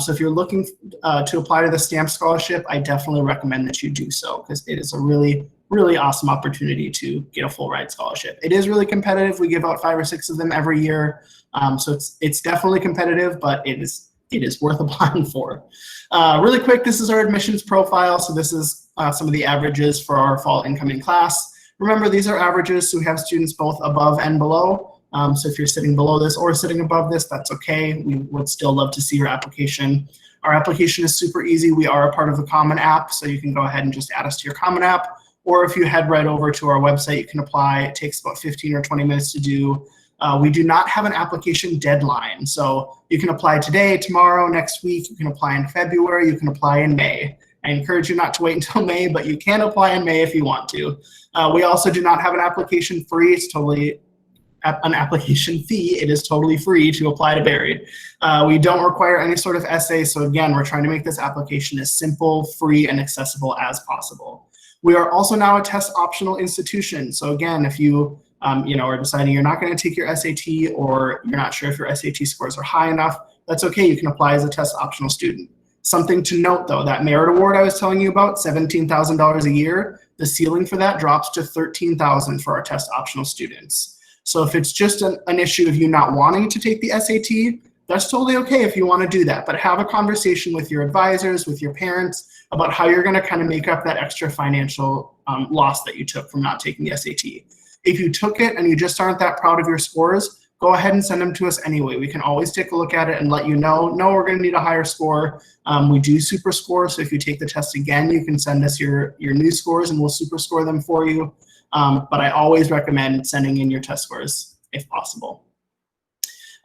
So if you're looking to apply to the STAMP scholarship, I definitely recommend that you do so, because it is a really, really awesome opportunity to get a full ride scholarship. It is really competitive. We give out 5 or 6 of them every year. So it's definitely competitive, but it is worth applying for. Really quick, this is our admissions profile. So this is some of the averages for our fall incoming class. Remember, these are averages, so we have students both above and below. So if you're sitting below this or sitting above this, that's okay. We would still love to see your application. Our application is super easy. We are a part of the Common App, so you can go ahead and just add us to your Common App. or if you head right over to our website, you can apply. It takes about 15 or 20 minutes to do. We do not have an application deadline. So you can apply today, tomorrow, next week. You can apply in February. You can apply in May. I encourage you not to wait until May, but you can apply in May if you want to. We also do not have an application free. It's totally an application fee. It is totally free to apply to Barry. We don't require any sort of essay. So again, we're trying to make this application as simple, free, and accessible as possible. We are also now a test optional institution. So again, if you are deciding you're not going to take your SAT or you're not sure if your SAT scores are high enough, that's okay. You can apply as a test optional student. Something to note though, that merit award I was telling you about, $17,000 a year, the ceiling for that drops to $13,000 for our test optional students. So if it's just an issue of you not wanting to take the SAT, that's totally okay if you want to do that. But have a conversation with your advisors, with your parents, about how you're going to kind of make up that extra financial loss that you took from not taking the SAT. If you took it and you just aren't that proud of your scores, go ahead and send them to us anyway. We can always take a look at it and let you know, no, we're going to need a higher score. We do super score, so if you take the test again, you can send us your new scores and we'll super score them for you. But I always recommend sending in your test scores if possible.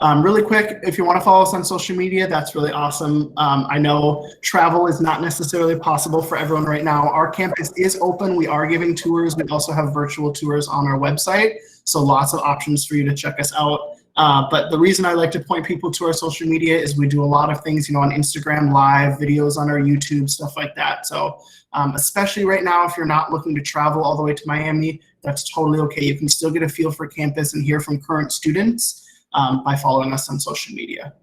Really quick, if you want to follow us on social media, that's really awesome. I know travel is not necessarily possible for everyone right now. Our campus is open. We are giving tours. We also have virtual tours on our website. So lots of options for you to check us out. But the reason I like to point people to our social media is we do a lot of things, on Instagram Live, videos on our YouTube, stuff like that. So especially right now, if you're not looking to travel all the way to Miami, that's totally okay. You can still get a feel for campus and hear from current students by following us on social media.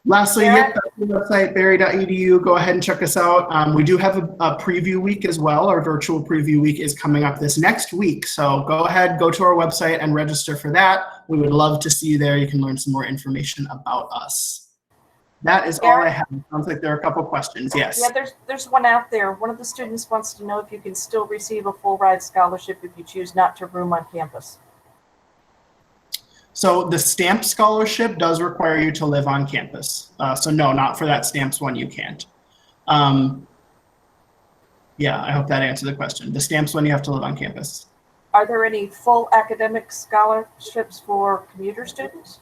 Lastly, yep, that's the website, barry.edu. Go ahead and check us out. We do have a preview week as well. Our virtual preview week is coming up this next week. So go ahead, go to our website and register for that. We would love to see you there. You can learn some more information about us. That is all I have. Sounds like there are a couple questions. Yes. Yeah, there's one out there. One of the students wants to know if you can still receive a full ride scholarship if you choose not to room on campus. So the STAMP scholarship does require you to live on campus. So no, not for that STAMPS one, you can't. Yeah, I hope that answered the question. The STAMPS one, you have to live on campus. Are there any full academic scholarships for commuter students?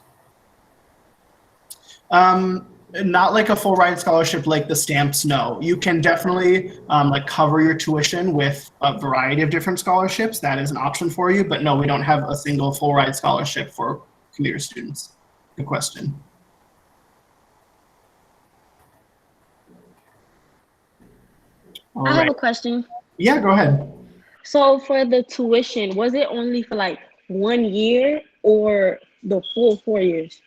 Not like a full ride scholarship like the STAMPS, no. You can definitely like cover your tuition with a variety of different scholarships. That is an option for you, but no, we don't have a single full ride scholarship for commuter students. Good question. I have a question. Yeah, go ahead. So for the tuition, was it only for like 1 year or the full 4 years?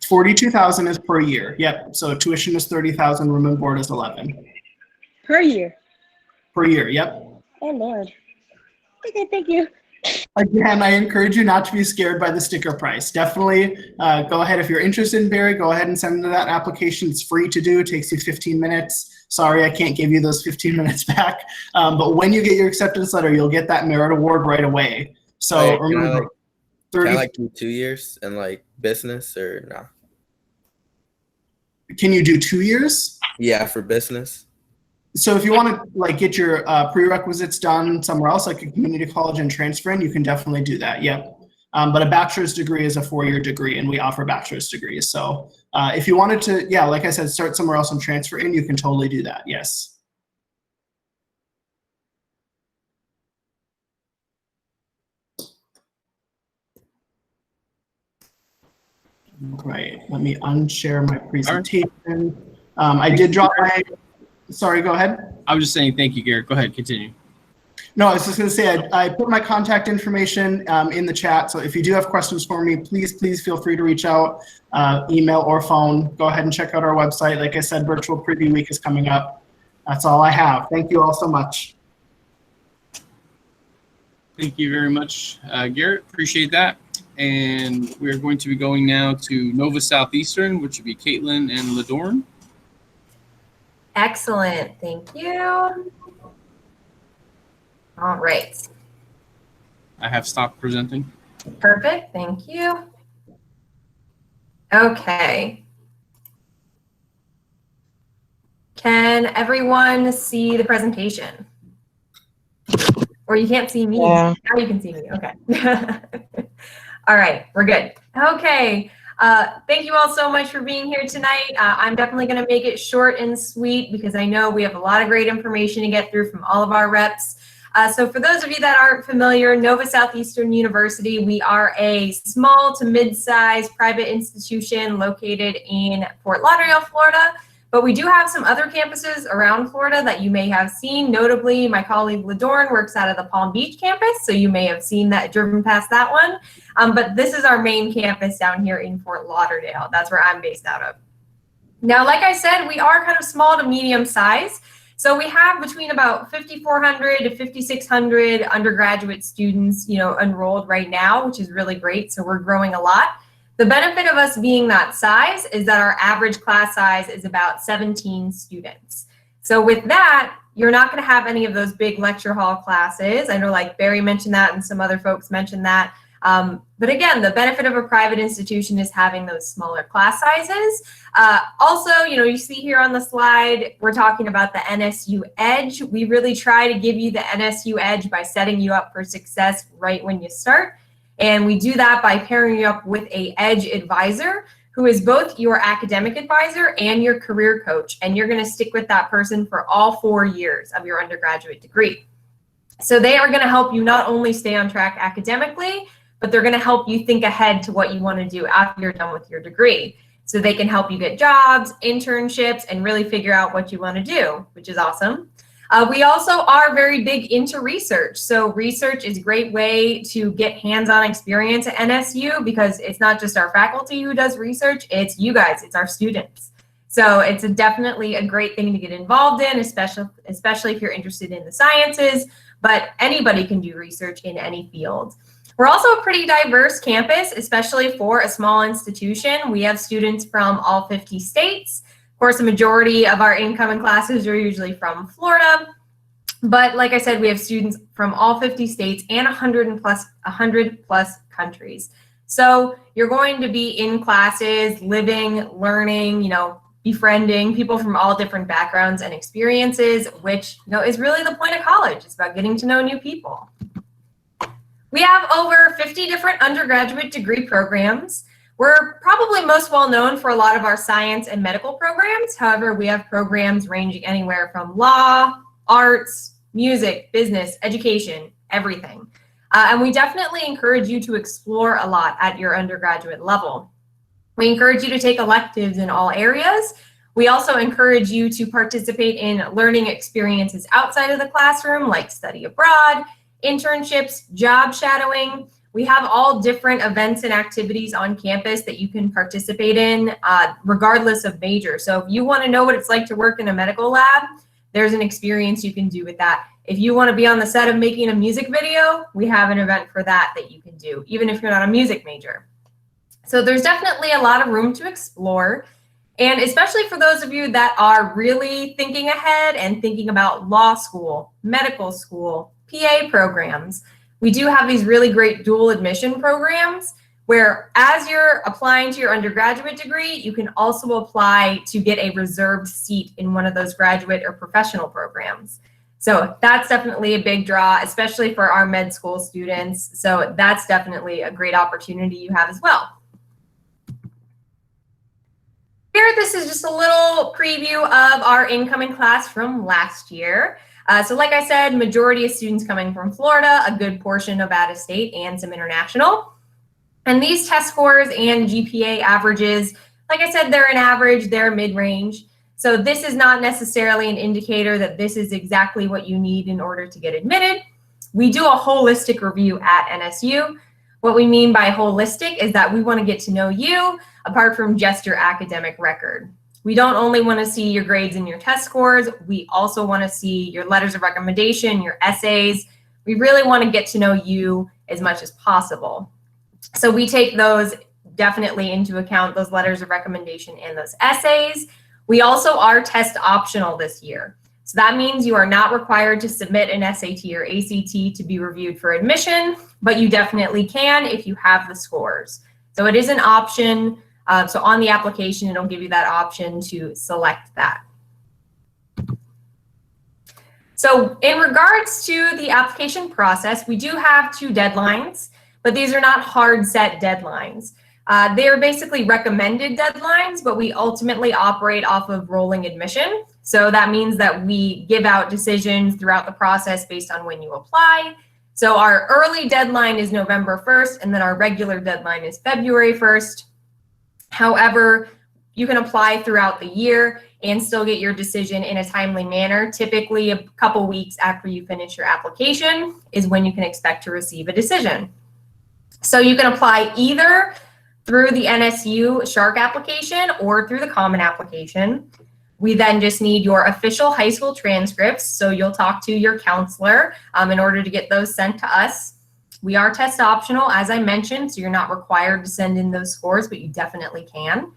42,000 is per year. Yep. So tuition is 30,000. Room and board is 11. Per year. Per year. Yep. Oh Lord. Okay, thank you. Again, I encourage you not to be scared by the sticker price. Definitely go ahead. If you're interested in Barry, go ahead and send in that application. It's free to do. It takes you 15 minutes. Sorry, I can't give you those 15 minutes back. But when you get your acceptance letter, you'll get that merit award right away. So remember, can I like do 2 years and like business or no? Can you do 2 years? Yeah, for business. So if you want to like get your prerequisites done somewhere else, like a community college and transfer in, you can definitely do that. Yep. But a bachelor's degree is a 4-year degree, and we offer bachelor's degrees. So if you wanted to, yeah, like I said, start somewhere else and transfer in, you can totally do that. Yes. Right. Let me unshare my presentation. I did drop my. Sorry, go ahead. I was just saying thank you, Garrett. Go ahead, continue. No, I was just going to say I put my contact information in the chat. So if you do have questions for me, please feel free to reach out, email or phone. Go ahead and check out our website. Like I said, virtual preview week is coming up. That's all I have. Thank you all so much. Thank you very much, Garrett. Appreciate that. And we're going to be going now to Nova Southeastern, which would be Caitlin and Ladorn. Excellent. Thank you. All right. I have stopped presenting. Perfect. Thank you. Okay. Can everyone see the presentation? Or you can't see me. Yeah. Now you can see me. Okay. All right, we're good. Okay. Thank you all so much for being here tonight. I'm definitely going to make it short and sweet because I know we have a lot of great information to get through from all of our reps. So for those of you that aren't familiar, Nova Southeastern University, we are a small to mid-sized private institution located in Fort Lauderdale, Florida. But we do have some other campuses around Florida that you may have seen. Notably, my colleague Ladorn works out of the Palm Beach campus, so you may have seen that, driven past that one. But this is our main campus down here in Fort Lauderdale. That's where I'm based out of. Now, like I said, we are kind of small to medium size. So we have between about 5,400 to 5,600 undergraduate students, enrolled right now, which is really great. So we're growing a lot. The benefit of us being that size is that our average class size is about 17 students. So with that, you're not going to have any of those big lecture hall classes. I know like Barry mentioned that and some other folks mentioned that. But again, the benefit of a private institution is having those smaller class sizes. Also, you see here on the slide, we're talking about the NSU Edge. We really try to give you the NSU Edge by setting you up for success right when you start. And we do that by pairing you up with an Edge advisor who is both your academic advisor and your career coach. And you're going to stick with that person for all 4 years of your undergraduate degree. So they are going to help you not only stay on track academically, but they're going to help you think ahead to what you want to do after you're done with your degree. So they can help you get jobs, internships, and really figure out what you want to do, which is awesome. We also are very big into research. So research is a great way to get hands-on experience at NSU because it's not just our faculty who does research, it's you guys, it's our students. So it's definitely a great thing to get involved in, especially if you're interested in the sciences, but anybody can do research in any field. We're also a pretty diverse campus, especially for a small institution. We have students from all 50 states. Of course, the majority of our incoming classes are usually from Florida. But like I said, we have students from all 50 states and 100 plus countries. So you're going to be in classes, living, learning, befriending people from all different backgrounds and experiences, which is really the point of college. It's about getting to know new people. We have over 50 different undergraduate degree programs. We're probably most well known for a lot of our science and medical programs. However, we have programs ranging anywhere from law, arts, music, business, education, everything. And we definitely encourage you to explore a lot at your undergraduate level. We encourage you to take electives in all areas. We also encourage you to participate in learning experiences outside of the classroom, like study abroad, internships, job shadowing. We have all different events and activities on campus that you can participate in, regardless of major. So if you want to know what it's like to work in a medical lab, there's an experience you can do with that. If you want to be on the set of making a music video, we have an event for that you can do, even if you're not a music major. So there's definitely a lot of room to explore. And especially for those of you that are really thinking ahead and thinking about law school, medical school, PA programs, we do have these really great dual admission programs where as you're applying to your undergraduate degree, you can also apply to get a reserved seat in one of those graduate or professional programs. So that's definitely a big draw, especially for our med school students. So that's definitely a great opportunity you have as well. Here, this is just a little preview of our incoming class from last year. So like I said, majority of students coming from Florida, a good portion of out of state and some international. And these test scores and GPA averages, like I said, they're an average, they're mid-range. So this is not necessarily an indicator that this is exactly what you need in order to get admitted. We do a holistic review at NSU. What we mean by holistic is that we want to get to know you apart from just your academic record. We don't only want to see your grades and your test scores, we also want to see your letters of recommendation, your essays. We really want to get to know you as much as possible. So we take those definitely into account, those letters of recommendation and those essays. We also are test optional this year. So that means you are not required to submit an SAT or ACT to be reviewed for admission, but you definitely can if you have the scores. So it is an option. So on the application, it'll give you that option to select that. So in regards to the application process, we do have 2 deadlines, but these are not hard set deadlines. They are basically recommended deadlines, but we ultimately operate off of rolling admission. So that means that we give out decisions throughout the process based on when you apply. So our early deadline is November 1st, and then our regular deadline is February 1st. However, you can apply throughout the year and still get your decision in a timely manner. Typically, a couple weeks after you finish your application is when you can expect to receive a decision. So you can apply either through the NSU Shark application or through the Common application. We then just need your official high school transcripts. So you'll talk to your counselor in order to get those sent to us. We are test optional, as I mentioned, so you're not required to send in those scores, but you definitely can.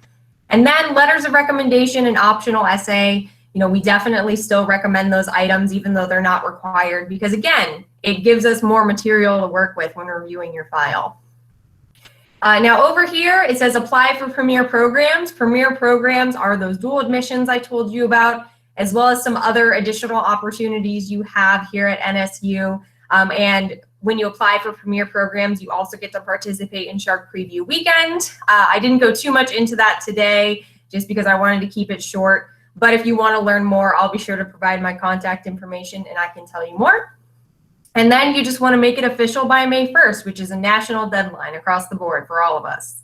And then letters of recommendation and optional essay, we definitely still recommend those items even though they're not required because, again, it gives us more material to work with when reviewing your file. Now over here, it says apply for Premier Programs. Premier Programs are those dual admissions I told you about, as well as some other additional opportunities you have here at NSU. And when you apply for Premier Programs, you also get to participate in Shark Preview Weekend. I didn't go too much into that today just because I wanted to keep it short. But if you want to learn more, I'll be sure to provide my contact information and I can tell you more. And then you just want to make it official by May 1st, which is a national deadline across the board for all of us.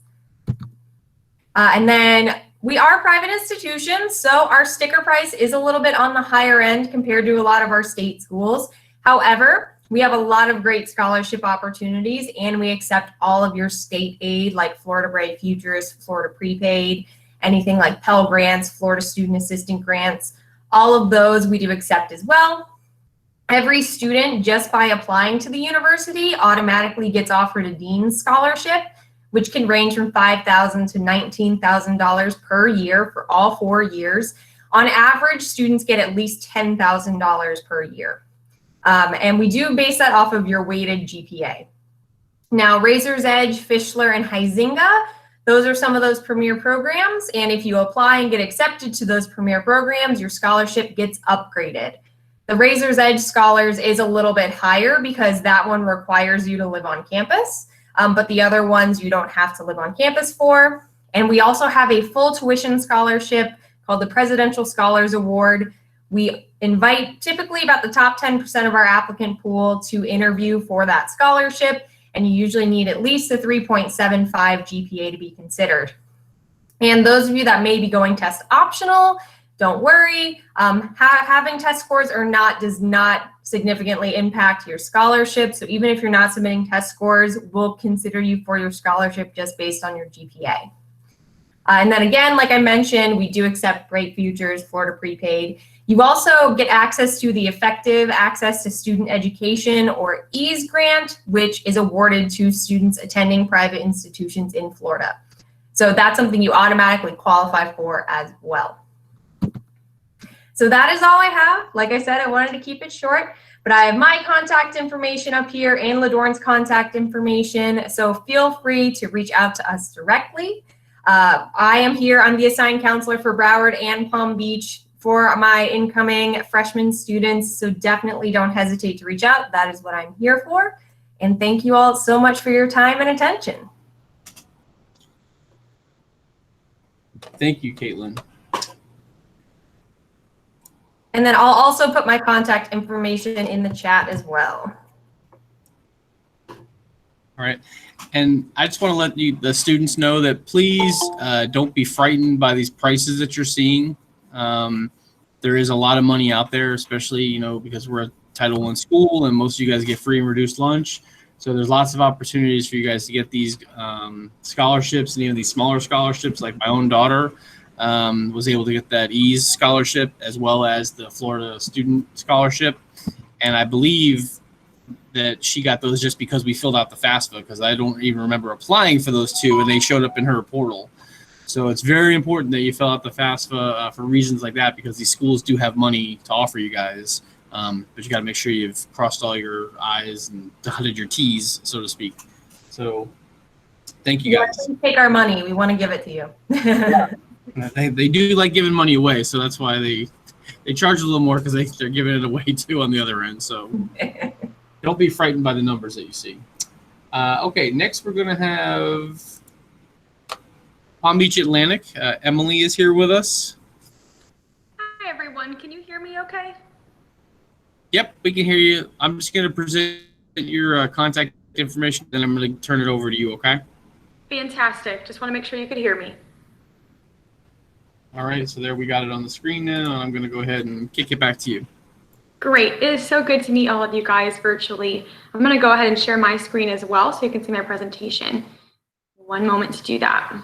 And then we are private institutions, so our sticker price is a little bit on the higher end compared to a lot of our state schools. However, we have a lot of great scholarship opportunities and we accept all of your state aid like Florida Bright Futures, Florida Prepaid, anything like Pell Grants, Florida Student Assistant Grants. All of those we do accept as well. Every student, just by applying to the university, automatically gets offered a Dean's Scholarship, which can range from $5,000 to $19,000 per year for all 4 years. On average, students get at least $10,000 per year. And we do base that off of your weighted GPA. Now, Razor's Edge, Fischler, and Huizinga, those are some of those premier programs. And if you apply and get accepted to those premier programs, your scholarship gets upgraded. The Razor's Edge Scholars is a little bit higher because that one requires you to live on campus. But the other ones you don't have to live on campus for. And we also have a full tuition scholarship called the Presidential Scholars Award. We invite typically about the top 10% of our applicant pool to interview for that scholarship, and you usually need at least a 3.75 GPA to be considered. And those of you that may be going test optional, don't worry. Having test scores or not does not significantly impact your scholarship. So even if you're not submitting test scores, we'll consider you for your scholarship just based on your GPA. And then again, like I mentioned, we do accept Bright Futures, Florida Prepaid. You also get access to the Effective Access to Student Education, or EASE grant, which is awarded to students attending private institutions in Florida. So that's something you automatically qualify for as well. So that is all I have. Like I said, I wanted to keep it short, but I have my contact information up here and LaDorn's contact information. So feel free to reach out to us directly. I am here. I'm the assigned counselor for Broward and Palm Beach for my incoming freshman students. So definitely don't hesitate to reach out. That is what I'm here for. And thank you all so much for your time and attention. Thank you, Caitlin. And then I'll also put my contact information in the chat as well. All right. And I just want to let the students know that please don't be frightened by these prices that you're seeing. There is a lot of money out there, especially, because we're a Title I school and most of you guys get free and reduced lunch. So there's lots of opportunities for you guys to get these scholarships and even these smaller scholarships. Like my own daughter was able to get that EASE scholarship as well as the Florida Student Scholarship. And I believe that she got those just because we filled out the FAFSA, because I don't even remember applying for those two and they showed up in her portal. So it's very important that you fill out the FAFSA for reasons like that, because these schools do have money to offer you guys. But you got to make sure you've crossed all your I's and dotted your T's, so to speak. So thank you guys. Take our money. We want to give it to you. They do like giving money away, so that's why they They charge a little more because they're giving it away too on the other end. So don't be frightened by the numbers that you see. Okay, next we're going to have Palm Beach Atlantic. Emily is here with us. Hi, everyone. Can you hear me okay? Yep, we can hear you. I'm just going to present your contact information, then I'm going to turn it over to you, okay? Fantastic. Just want to make sure you could hear me. All right, so there we got it on the screen now, and I'm going to go ahead and kick it back to you. Great. It is so good to meet all of you guys virtually. I'm going to go ahead and share my screen as well so you can see my presentation. One moment to do that.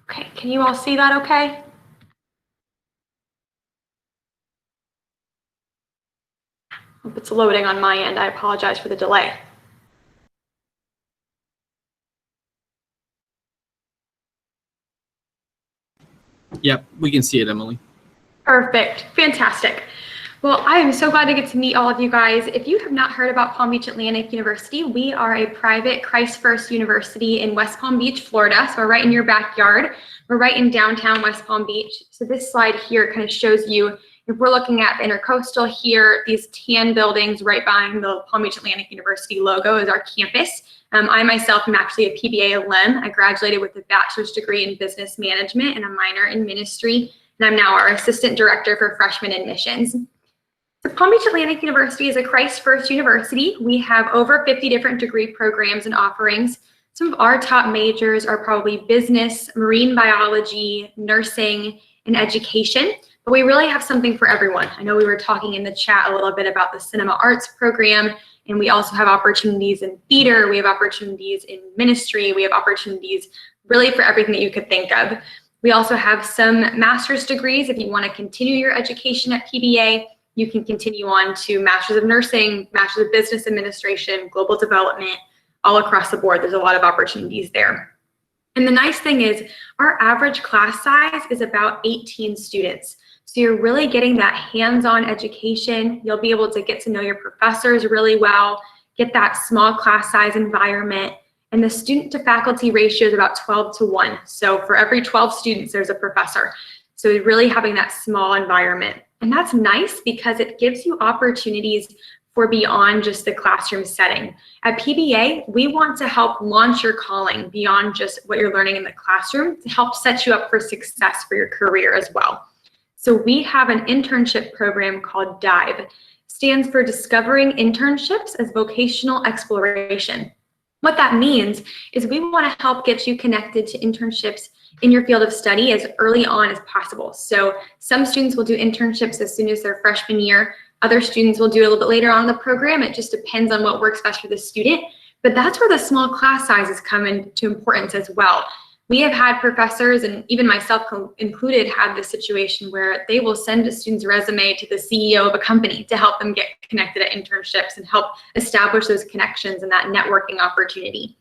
Okay, can you all see that okay? Hope it's loading on my end. I apologize for the delay. Yep, we can see it, Emily. Perfect. Fantastic. Well, I am so glad to get to meet all of you guys. If you have not heard about Palm Beach Atlantic University, we are a private Christ First university in West Palm Beach, Florida. So we're right in your backyard. We're right in downtown West Palm Beach. So this slide here kind of shows you, if we're looking at the intercoastal here, these tan buildings right behind the Palm Beach Atlantic University logo is our campus. I myself am actually a PBA alum. I graduated with a bachelor's degree in business management and a minor in ministry. And I'm now our assistant director for freshman admissions. So Palm Beach Atlantic University is a Christ First university. We have over 50 different degree programs and offerings. Some of our top majors are probably business, marine biology, nursing, and education. But we really have something for everyone. I know we were talking in the chat a little bit about the cinema arts program, and we also have opportunities in theater. We have opportunities in ministry. We have opportunities really for everything that you could think of. We also have some master's degrees. If you want to continue your education at PBA, you can continue on to Master's of Nursing, Master's of Business Administration, Global Development, all across the board. There's a lot of opportunities there. And the nice thing is our average class size is about 18 students. So you're really getting that hands-on education. You'll be able to get to know your professors really well, get that small class size environment, and the student to faculty ratio is about 12:1. So for every 12 students, there's a professor. So really having that small environment. And that's nice because it gives you opportunities for beyond just the classroom setting. At PBA, we want to help launch your calling beyond just what you're learning in the classroom to help set you up for success for your career as well. So we have an internship program called DIVE. Stands for Discovering Internships as Vocational Exploration. What that means is we want to help get you connected to internships in your field of study as early on as possible. So some students will do internships as soon as their freshman year. Other students will do a little bit later on in the program. It just depends on what works best for the student. But that's where the small class sizes come into importance as well. We have had professors, and even myself included, had this situation where they will send a student's resume to the CEO of a company to help them get connected at internships and help establish those connections and that networking opportunity.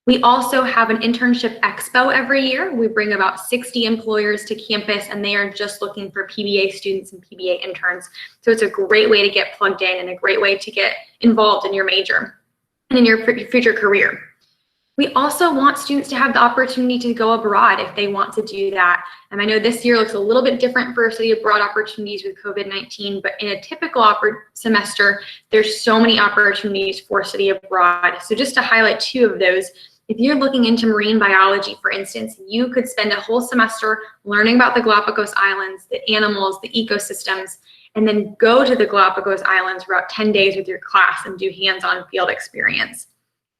We also have an internship expo every year. We bring about 60 employers to campus, and they are just looking for PBA students and PBA interns. So it's a great way to get plugged in and a great way to get involved in your major and in your future career. We also want students to have the opportunity to go abroad if they want to do that. And I know this year looks a little bit different for study abroad opportunities with COVID-19, but in a typical semester, there's so many opportunities for study abroad. So just to highlight two of those, if you're looking into marine biology, for instance, you could spend a whole semester learning about the Galapagos Islands, the animals, the ecosystems, and then go to the Galapagos Islands for about 10 days with your class and do hands-on field experience.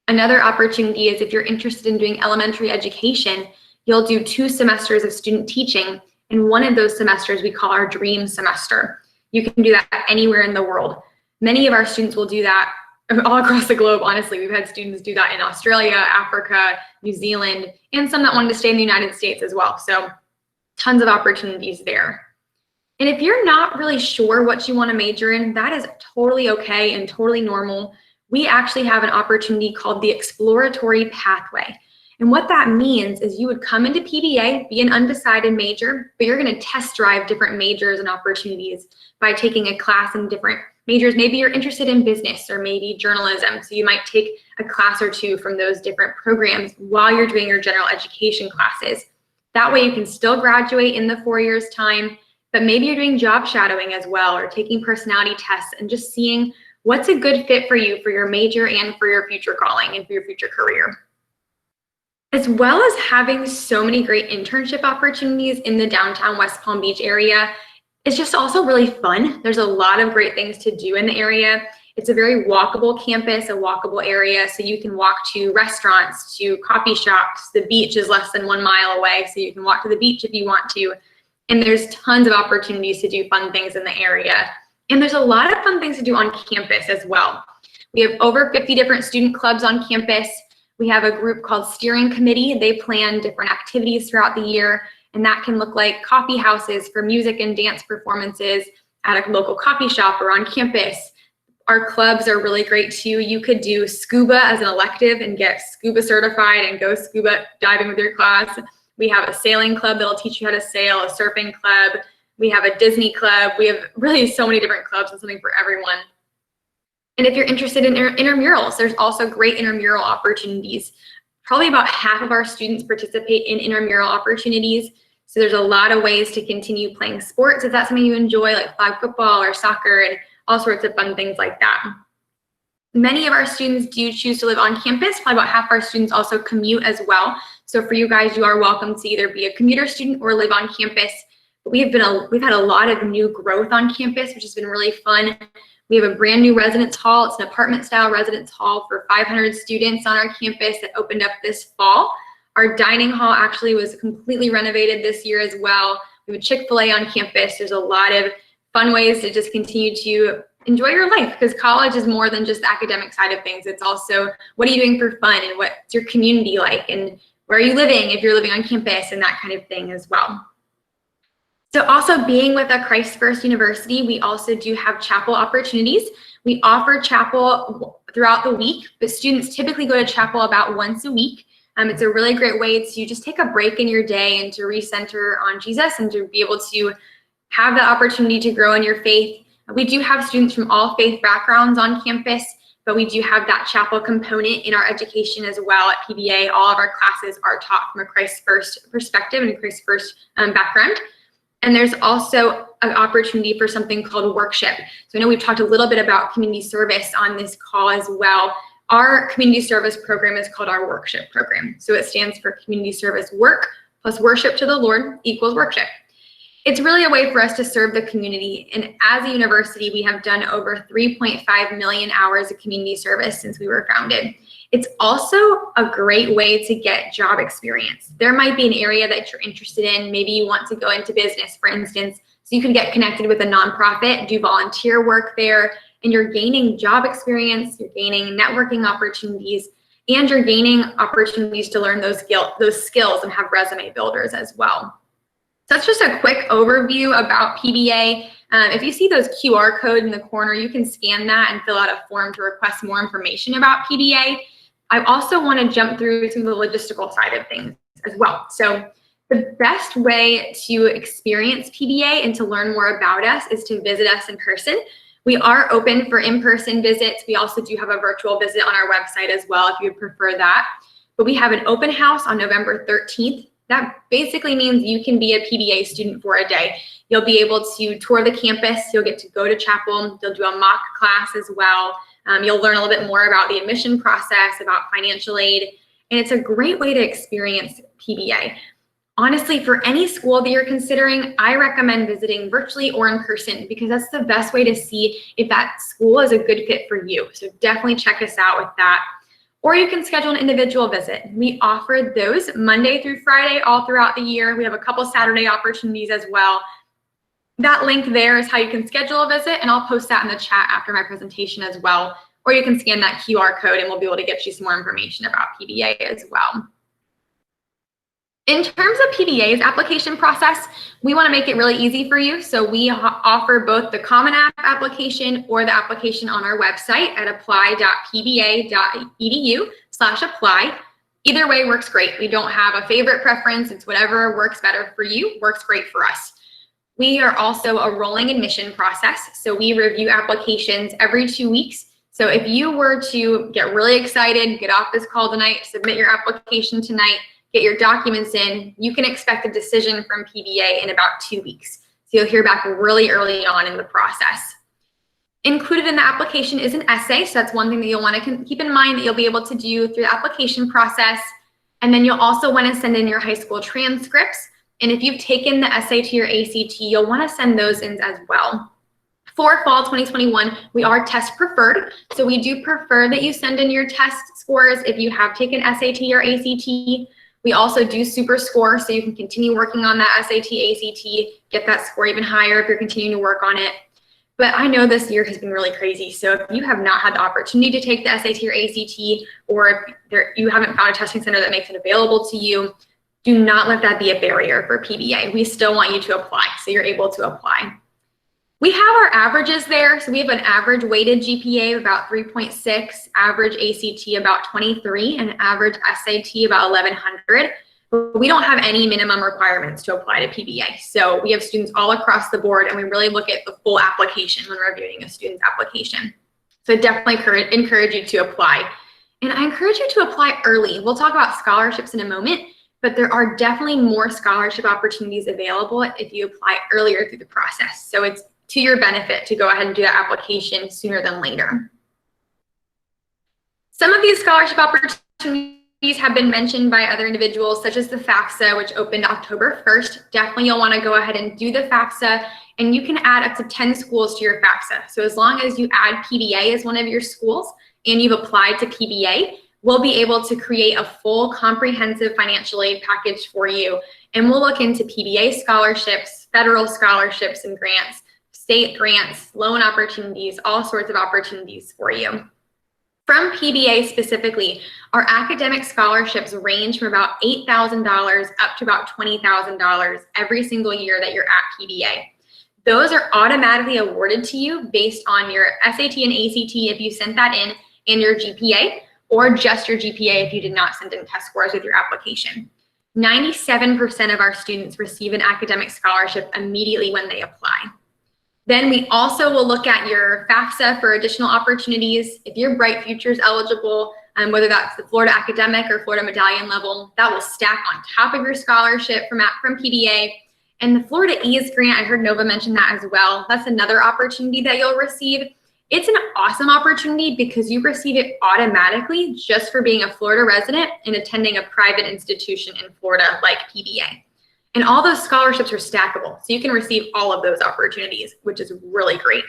Another opportunity is if you're interested in doing elementary education, you'll do 2 semesters of student teaching, and one of those semesters we call our dream semester. You can do that anywhere in the world. Many of our students will do that all across the globe, honestly. We've had students do that in Australia, Africa, New Zealand, and some that wanted to stay in the United States as well. So tons of opportunities there. And if you're not really sure what you want to major in, that is totally okay and totally normal. We actually have an opportunity called the exploratory pathway. And what that means is you would come into PBA, be an undecided major, but you're going to test drive different majors and opportunities by taking a class in different majors. Maybe you're interested in business or maybe journalism. So you might take a class or two from those different programs while you're doing your general education classes. That way you can still graduate in the 4 years' time, but maybe you're doing job shadowing as well or taking personality tests and just seeing what's a good fit for you for your major and for your future calling and for your future career. As well as having so many great internship opportunities in the downtown West Palm Beach area, it's just also really fun. There's a lot of great things to do in the area. It's a very walkable campus, a walkable area, so you can walk to restaurants, to coffee shops. The beach is less than 1 mile away, so you can walk to the beach if you want to. And there's tons of opportunities to do fun things in the area. And there's a lot of fun things to do on campus as well. We have over 50 different student clubs on campus. We have a group called Steering Committee. They plan different activities throughout the year, and that can look like coffee houses for music and dance performances at a local coffee shop or on campus. Our clubs are really great too. You could do scuba as an elective and get scuba certified and go scuba diving with your class. We have a sailing club that'll teach you how to sail, a surfing club. We have a Disney club. We have really so many different clubs and something for everyone. And if you're interested in intramurals, there's also great intramural opportunities. Probably about half of our students participate in intramural opportunities. So there's a lot of ways to continue playing sports if that's something you enjoy, like flag football or soccer and all sorts of fun things like that. Many of our students do choose to live on campus. Probably about half our students also commute as well. So for you guys, you are welcome to either be a commuter student or live on campus. But we've had a lot of new growth on campus, which has been really fun. We have a brand new residence hall. It's an apartment style residence hall for 500 students on our campus that opened up this fall. Our dining hall actually was completely renovated this year as well. We have a Chick-fil-A on campus. There's a lot of fun ways to just continue to enjoy your life, because college is more than just the academic side of things. It's also what are you doing for fun and what's your community like and where are you living if you're living on campus and that kind of thing as well. So also being with a Christ First University, we also do have chapel opportunities. We offer chapel throughout the week, but students typically go to chapel about once a week. It's a really great way to just take a break in your day and to recenter on Jesus and to be able to have the opportunity to grow in your faith. We do have students from all faith backgrounds on campus, but we do have that chapel component in our education as well at PBA. All of our classes are taught from a Christ First perspective and a Christ First background. And there's also an opportunity for something called workship. So I know we've talked a little bit about community service on this call as well. Our community service program is called our workship program. So it stands for community service work plus worship to the Lord equals workship. It's really a way for us to serve the community. And as a university, we have done over 3.5 million hours of community service since we were founded. It's also a great way to get job experience. There might be an area that you're interested in. Maybe you want to go into business, for instance, so you can get connected with a nonprofit, do volunteer work there, and you're gaining job experience, you're gaining networking opportunities, and you're gaining opportunities to learn those skills and have resume builders as well. So that's just a quick overview about PBA. If you see those QR codes in the corner, you can scan that and fill out a form to request more information about PBA. I also want to jump through some of the logistical side of things as well. So the best way to experience PBA and to learn more about us is to visit us in person. We are open for in-person visits. We also do have a virtual visit on our website as well if you would prefer that. But we have an open house on November 13th. That basically means you can be a PBA student for a day. You'll be able to tour the campus. You'll get to go to chapel. You'll do a mock class as well. You'll learn a little bit more about the admission process, about financial aid, and it's a great way to experience PBA. Honestly, for any school that you're considering, I recommend visiting virtually or in person because that's the best way to see if that school is a good fit for you. So definitely check us out with that. Or you can schedule an individual visit. We offer those Monday through Friday all throughout the year. We have a couple Saturday opportunities as well. That link there is how you can schedule a visit, and I'll post that in the chat after my presentation as well. Or you can scan that QR code and we'll be able to get you some more information about PBA as well. In terms of PBA's application process, we want to make it really easy for you. So we offer both the Common App application or the application on our website at apply.pba.edu/apply. Either way works great. We don't have a favorite preference. It's whatever works better for you, works great for us. We are also a rolling admission process. So we review applications every 2 weeks. So if you were to get really excited, get off this call tonight, submit your application tonight, get your documents in, you can expect a decision from PBA in about 2 weeks. So you'll hear back really early on in the process. Included in the application is an essay. So that's one thing that you'll want to keep in mind that you'll be able to do through the application process. And then you'll also want to send in your high school transcripts. And if you've taken the SAT or ACT, you'll want to send those in as well. For fall 2021, we are test preferred. So we do prefer that you send in your test scores if you have taken SAT or ACT. We also do super score, so you can continue working on that SAT, ACT, get that score even higher if you're continuing to work on it. But I know this year has been really crazy. So if you have not had the opportunity to take the SAT or ACT, or if you haven't found a testing center that makes it available to you, do not let that be a barrier for PBA. We still want you to apply, so you're able to apply. We have our averages there. So we have an average weighted GPA of about 3.6, average ACT about 23, and average SAT about 1100. But we don't have any minimum requirements to apply to PBA. So we have students all across the board, and we really look at the full application when reviewing a student's application. So I definitely encourage you to apply. And I encourage you to apply early. We'll talk about scholarships in a moment, but there are definitely more scholarship opportunities available if you apply earlier through the process. So it's to your benefit to go ahead and do that application sooner than later. Some of these scholarship opportunities have been mentioned by other individuals, such as the FAFSA, which opened October 1st. Definitely you'll want to go ahead and do the FAFSA, and you can add up to 10 schools to your FAFSA. So as long as you add PBA as one of your schools and you've applied to PBA, we'll be able to create a full comprehensive financial aid package for you. And we'll look into PBA scholarships, federal scholarships and grants, state grants, loan opportunities, all sorts of opportunities for you. From PBA specifically, our academic scholarships range from about $8,000 up to about $20,000 every single year that you're at PBA. Those are automatically awarded to you based on your SAT and ACT if you sent that in, and your GPA, or just your GPA if you did not send in test scores with your application. 97% of our students receive an academic scholarship immediately when they apply. Then we also will look at your FAFSA for additional opportunities. If your Bright Future is eligible, whether that's the Florida Academic or Florida Medallion level, that will stack on top of your scholarship from PBA. And the Florida EASE grant, I heard Nova mention that as well. That's another opportunity that you'll receive. It's an awesome opportunity because you receive it automatically just for being a Florida resident and attending a private institution in Florida like PBA. And all those scholarships are stackable, so you can receive all of those opportunities, which is really great.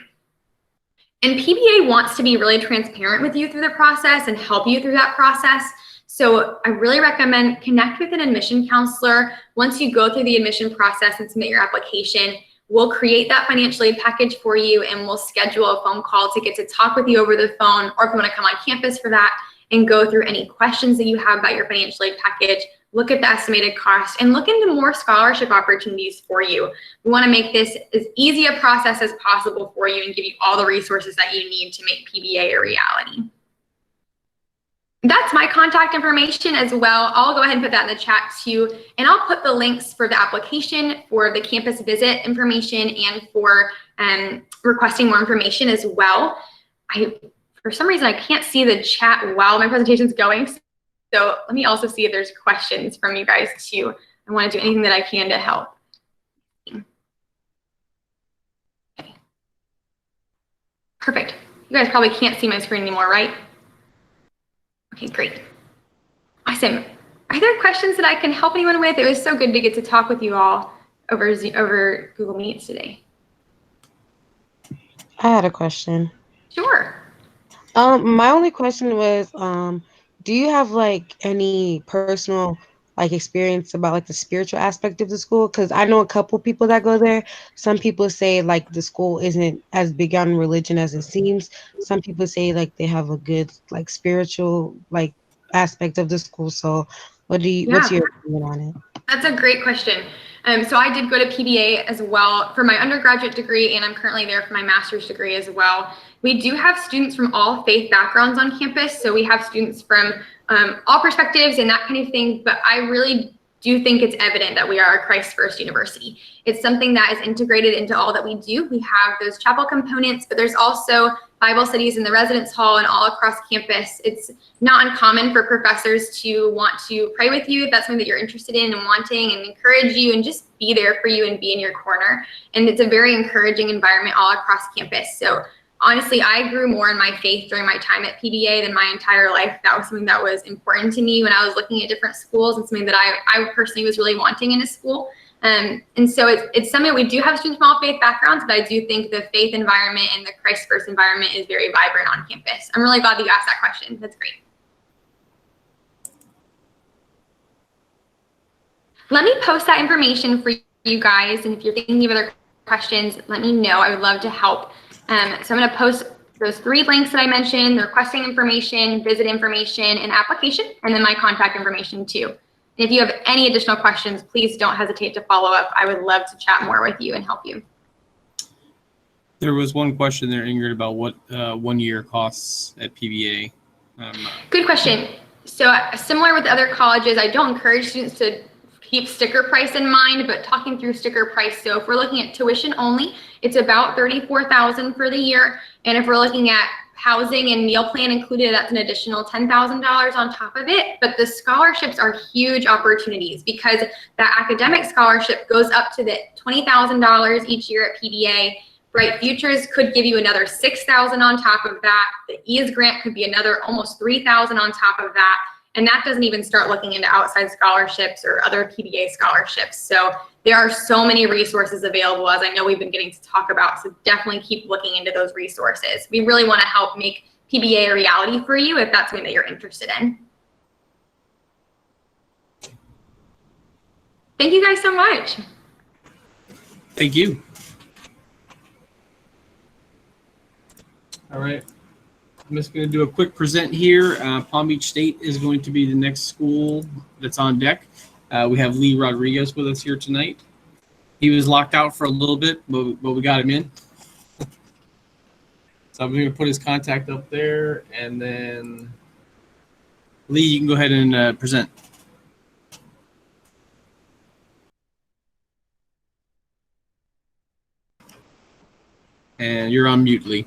And PBA wants to be really transparent with you through the process and help you through that process. So I really recommend connect with an admission counselor. Once you go through the admission process and submit your application, we'll create that financial aid package for you, and we'll schedule a phone call to get to talk with you over the phone, or if you want to come on campus for that and go through any questions that you have about your financial aid package, look at the estimated cost, and look into more scholarship opportunities for you. We want to make this as easy a process as possible for you and give you all the resources that you need to make PBA a reality. That's my contact information as well. I'll go ahead and put that in the chat too. And I'll put the links for the application, for the campus visit information, and for requesting more information as well. For some reason, I can't see the chat while my presentation's going. So let me also see if there's questions from you guys too. I want to do anything that I can to help. Okay. Perfect. You guys probably can't see my screen anymore, right? Okay, great. Awesome. Are there questions that I can help anyone with? It was so good to get to talk with you all over Google Meets today. I had a question. Sure. My only question was, do you have like any personal like experience about like the spiritual aspect of the school? Because I know a couple people that go there. Some people say like the school isn't as big on religion as it seems. Some people say like they have a good like spiritual like aspect of the school. So what's your opinion on it? That's a great question. So I did go to PBA as well for my undergraduate degree, and I'm currently there for my master's degree as well. We do have students from all faith backgrounds on campus. So we have students from all perspectives and that kind of thing, but I really do think it's evident that we are a Christ First University. It's something that is integrated into all that we do. We have those chapel components, but there's also Bible studies in the residence hall and all across campus. It's not uncommon for professors to want to pray with you if that's something that you're interested in and wanting, and encourage you and just be there for you and be in your corner. And it's a very encouraging environment all across campus. So honestly, I grew more in my faith during my time at PBA than my entire life. That was something that was important to me when I was looking at different schools, and something that I personally was really wanting in a school. And so it's something we do have students from all faith backgrounds, but I do think the faith environment and the Christ First environment is very vibrant on campus. I'm really glad that you asked that question. That's great. Let me post that information for you guys, and if you're thinking of other questions, let me know. I would love to help. So I'm going to post those 3 links that I mentioned: the requesting information, visit information, and application, and then my contact information too. And if you have any additional questions, please don't hesitate to follow up. I would love to chat more with you and help you. There was one question there, Ingrid, about what 1 year costs at PBA. Good question. So similar with other colleges, I don't encourage students to keep sticker price in mind, but talking through sticker price. So if we're looking at tuition only, it's about $34,000 for the year. And if we're looking at housing and meal plan included, that's an additional $10,000 on top of it. But the scholarships are huge opportunities, because that academic scholarship goes up to the $20,000 each year at PBA. Bright Futures could give you another $6,000 on top of that. The EAS grant could be another almost $3,000 on top of that. And that doesn't even start looking into outside scholarships or other PBA scholarships. So there are so many resources available, as I know we've been getting to talk about. So definitely keep looking into those resources. We really want to help make PBA a reality for you if that's something that you're interested in. Thank you guys so much. Thank you. All right. I'm just going to do a quick present here. Palm Beach State is going to be the next school that's on deck. We have Lee Rodriguez with us here tonight. He was locked out for a little bit, but we got him in. So I'm going to put his contact up there, and then Lee, you can go ahead and present. And you're on mute, Lee.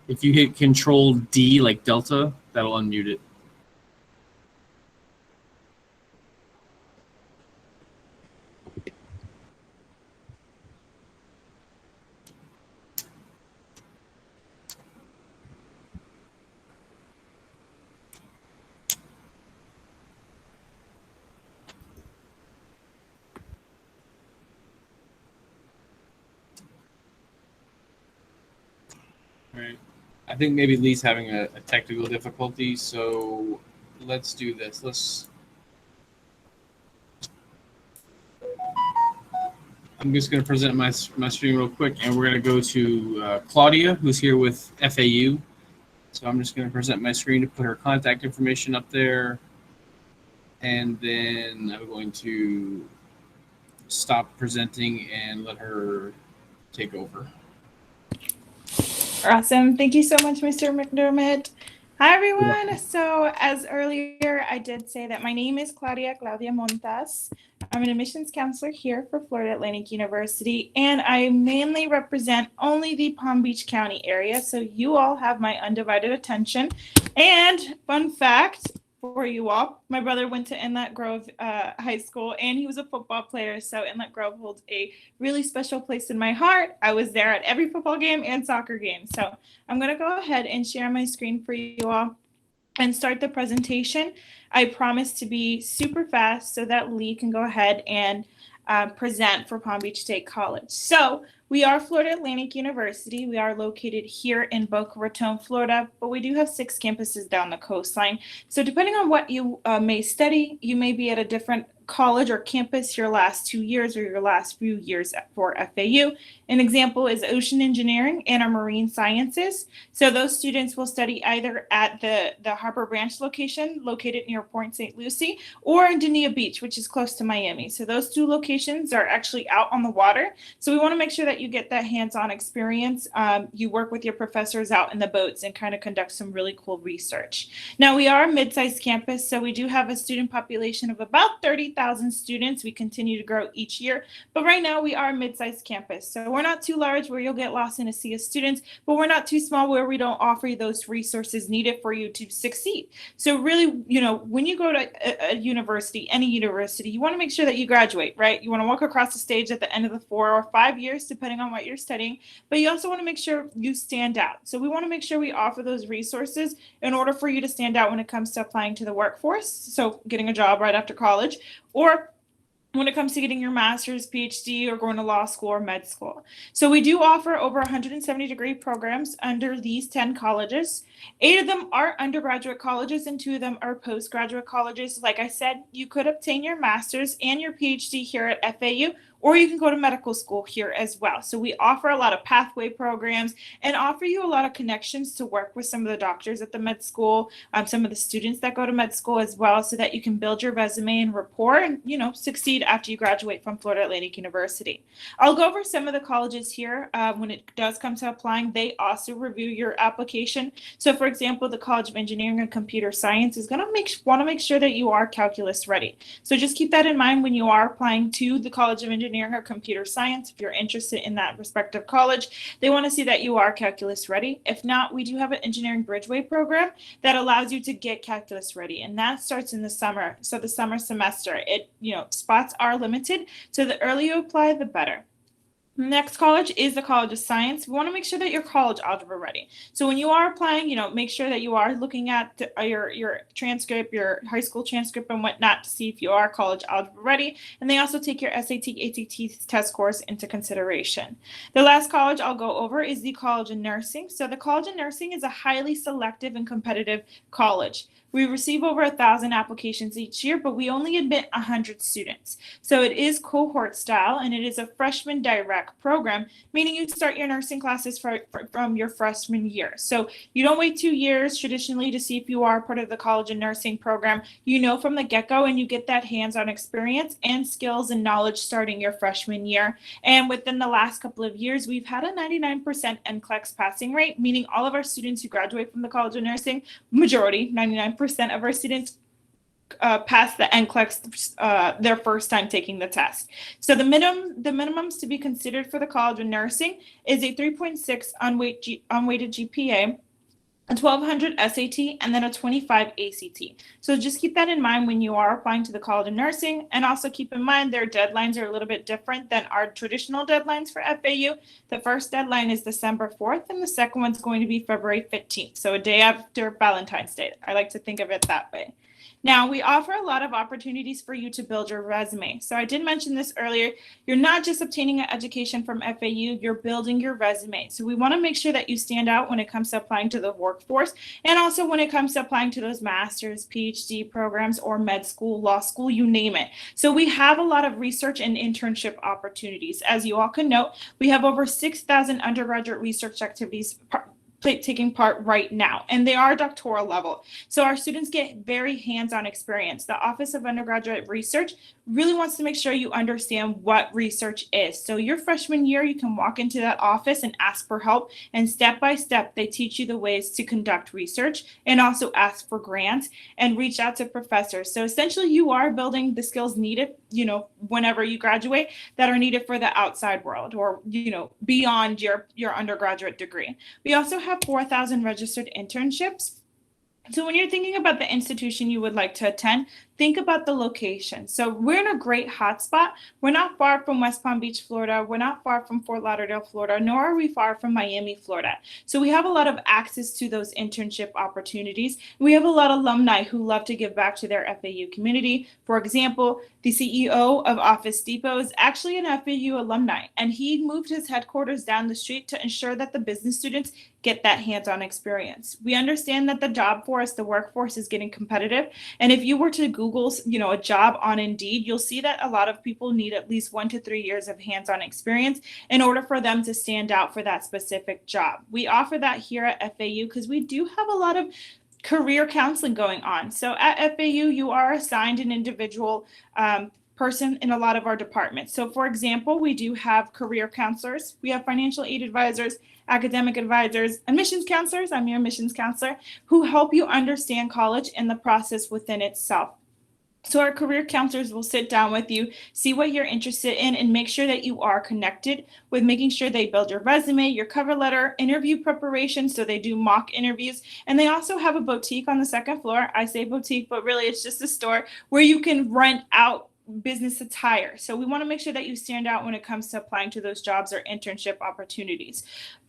If you hit Control D like Delta, that'll unmute it. All right. I think maybe Lee's having a technical difficulty, so let's do this. I'm just going to present my screen real quick, and we're going to go to Claudia, who's here with FAU. So I'm just going to present my screen to put her contact information up there, and then I'm going to stop presenting and let her take over. Awesome. Thank you so much, Mr. McDermott. Hi, everyone. So as earlier, I did say that my name is Claudia Montas. I'm an admissions counselor here for Florida Atlantic University, and I mainly represent only the Palm Beach County area. So you all have my undivided attention. And fun fact for you all, my brother went to Inlet Grove High School, and he was a football player. So Inlet Grove holds a really special place in my heart. I was there at every football game and soccer game. So I'm going to go ahead and share my screen for you all and start the presentation. I promise to be super fast so that Lee can go ahead and present for Palm Beach State College. So We are Florida Atlantic University. We are located here in Boca Raton, Florida, but we do have 6 campuses down the coastline. So depending on what you may study, you may be at a different college or campus your last 2 years or your last few years for FAU. An example is ocean engineering and our marine sciences. So those students will study either at the Harbor Branch location located near Point St. Lucie or in Dania Beach, which is close to Miami. So those 2 locations are actually out on the water. So we want to make sure that you get that hands-on experience. You work with your professors out in the boats and kind of conduct some really cool research. Now we are a mid-sized campus, so we do have a student population of about 30,000 students. We continue to grow each year, but right now we are a mid-sized campus. So we're not too large where you'll get lost in a sea of students, but we're not too small where we don't offer you those resources needed for you to succeed. So really, you know, when you go to a university, any university, you want to make sure that you graduate, right? You want to walk across the stage at the end of the 4 or 5 years, depending on what you're studying, but you also want to make sure you stand out. So we want to make sure we offer those resources in order for you to stand out when it comes to applying to the workforce. So getting a job right after college, or when it comes to getting your master's, PhD, or going to law school or med school. So we do offer over 170-degree programs under these 10 colleges. 8 of them are undergraduate colleges and 2 of them are postgraduate colleges. Like I said, you could obtain your master's and your PhD here at FAU, or you can go to medical school here as well. So we offer a lot of pathway programs and offer you a lot of connections to work with some of the doctors at the med school, some of the students that go to med school as well, so that you can build your resume and rapport and, you know, succeed after you graduate from Florida Atlantic University. I'll go over some of the colleges here. When it does come to applying, they also review your application. So for example, the College of Engineering and Computer Science is going to want to make sure that you are calculus ready. So just keep that in mind when you are applying to the College of Engineering or Computer Science. If you're interested in that respective college, they want to see that you are calculus ready. If not, we do have an engineering bridgeway program that allows you to get calculus ready, and that starts in the summer. So the summer semester, spots are limited, so the earlier you apply, the better. Next college is the College of Science. We want to make sure that you're college algebra ready. So when you are applying, make sure that you are looking at your transcript, your high school transcript and whatnot to see if you are college algebra ready. And they also take your SAT, ACT test scores into consideration. The last college I'll go over is the College of Nursing. So the College of Nursing is a highly selective and competitive college. We receive over 1,000 applications each year, but we only admit 100 students. So it is cohort style, and it is a freshman direct program, meaning you start your nursing classes from your freshman year. So you don't wait 2 years traditionally to see if you are part of the College of Nursing program. You know from the get-go, and you get that hands-on experience and skills and knowledge starting your freshman year. And within the last couple of years, we've had a 99% NCLEX passing rate, meaning all of our students who graduate from the College of Nursing, majority, 99% of our students pass the NCLEX their first time taking the test. So the minimums to be considered for the College of Nursing is a 3.6 unweighted GPA, a 1200 SAT, and then a 25 ACT. So just keep that in mind when you are applying to the College of Nursing, and also keep in mind their deadlines are a little bit different than our traditional deadlines for FAU. The first deadline is December 4th, and the second one's going to be February 15th, so a day after Valentine's Day. I like to think of it that way. Now, we offer a lot of opportunities for you to build your resume. So I did mention this earlier. You're not just obtaining an education from FAU, you're building your resume. So we want to make sure that you stand out when it comes to applying to the workforce, and also when it comes to applying to those master's, PhD programs, or med school, law school, you name it. So we have a lot of research and internship opportunities. As you all can note, we have over 6,000 undergraduate research activities taking part right now, and they are doctoral level. So our students get very hands-on experience. The Office of Undergraduate Research really wants to make sure you understand what research is. So your freshman year, you can walk into that office and ask for help, and step by step, they teach you the ways to conduct research and also ask for grants and reach out to professors. So essentially, you are building the skills needed, whenever you graduate, that are needed for the outside world, or, beyond your undergraduate degree. We also have 4,000 registered internships. So when you're thinking about the institution you would like to attend, think about the location. So we're in a great hotspot. We're not far from West Palm Beach, Florida. We're not far from Fort Lauderdale, Florida, nor are we far from Miami, Florida. So we have a lot of access to those internship opportunities. We have a lot of alumni who love to give back to their FAU community. For example, the CEO of Office Depot is actually an FAU alumni, and he moved his headquarters down the street to ensure that the business students get that hands-on experience. We understand that the job force, the workforce is getting competitive. And if you were to Google, a job on Indeed, you'll see that a lot of people need at least 1 to 3 years of hands-on experience in order for them to stand out for that specific job. We offer that here at FAU because we do have a lot of career counseling going on. So at FAU, you are assigned an individual person in a lot of our departments. So for example, we do have career counselors, we have financial aid advisors, academic advisors, admissions counselors, I'm your admissions counselor, who help you understand college and the process within itself. So our career counselors will sit down with you, see what you're interested in, and make sure that you are connected with making sure they build your resume, your cover letter, interview preparation. So they do mock interviews. And they also have a boutique on the second floor. I say boutique, but really it's just a store where you can rent out business attire. So we want to make sure that you stand out when it comes to applying to those jobs or internship opportunities.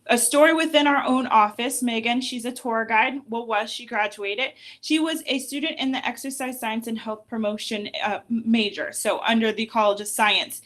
A story within our own office, Megan, she's a tour guide. She graduated. She was a student in the exercise science and health promotion major, so under the College of Science.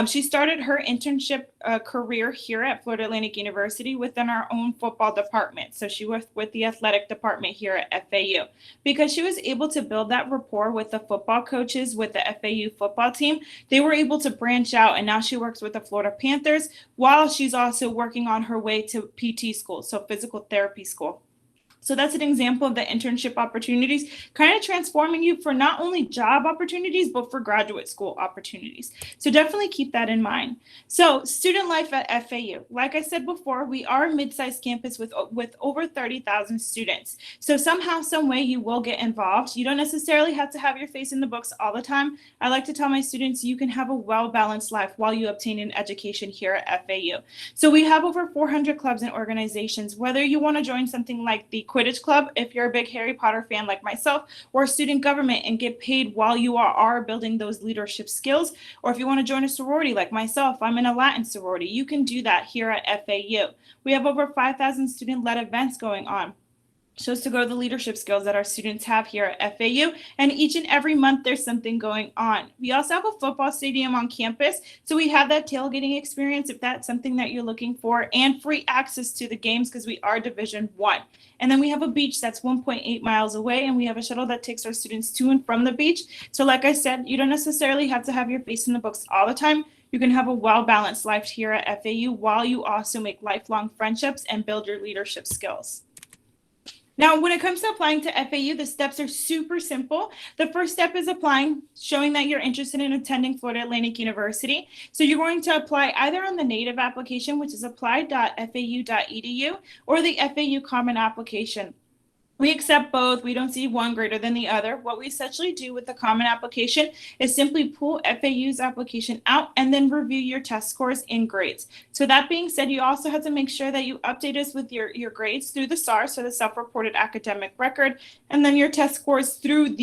She started her internship career here at Florida Atlantic University within our own football department. So she was with the athletic department here at FAU. Because she was able to build that rapport with the football coaches, with the FAU football team, they were able to branch out, and now she works with the Florida Panthers while she's also working on her way to PT school, so physical therapy school. So that's an example of the internship opportunities, kind of transforming you for not only job opportunities, but for graduate school opportunities. So definitely keep that in mind. So student life at FAU, like I said before, we are a mid-sized campus with over 30,000 students. So somehow, some way you will get involved. You don't necessarily have to have your face in the books all the time. I like to tell my students you can have a well-balanced life while you obtain an education here at FAU. So we have over 400 clubs and organizations, whether you want to join something like the Quidditch Club, if you're a big Harry Potter fan like myself, or student government and get paid while you are building those leadership skills, or if you want to join a sorority like myself, I'm in a Latin sorority, you can do that here at FAU. We have over 5,000 student-led events going on. Shows to go to the leadership skills that our students have here at FAU, and each and every month there's something going on. We also have a football stadium on campus, so we have that tailgating experience if that's something that you're looking for, and free access to the games because we are Division I. And then we have a beach that's 1.8 miles away, and we have a shuttle that takes our students to and from the beach. So like I said, you don't necessarily have to have your face in the books all the time. You can have a well-balanced life here at FAU while you also make lifelong friendships and build your leadership skills. Now, when it comes to applying to FAU, the steps are super simple. The first step is applying, showing that you're interested in attending Florida Atlantic University. So you're going to apply either on the native application, which is apply.fau.edu, or the FAU Common Application. We accept both. We don't see one greater than the other. What we essentially do with the common application is simply pull FAU's application out and then review your test scores and grades. So that being said, you also have to make sure that you update us with your grades through the SAR, so the self-reported academic record, and then your test scores through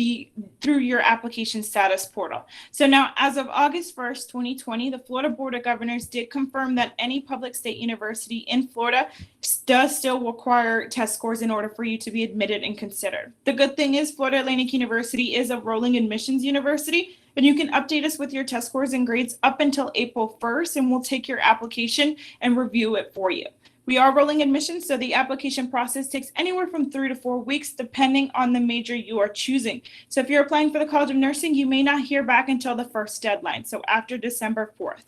your application status portal. So now, as of August 1st, 2020, the Florida Board of Governors did confirm that any public state university in Florida does still require test scores in order for you to be admitted and considered. The good thing is Florida Atlantic University is a rolling admissions university, and you can update us with your test scores and grades up until April 1st, and we'll take your application and review it for you. We are rolling admissions, so the application process takes anywhere from 3 to 4 weeks, depending on the major you are choosing. So if you're applying for the College of Nursing, you may not hear back until the first deadline, so after December 4th.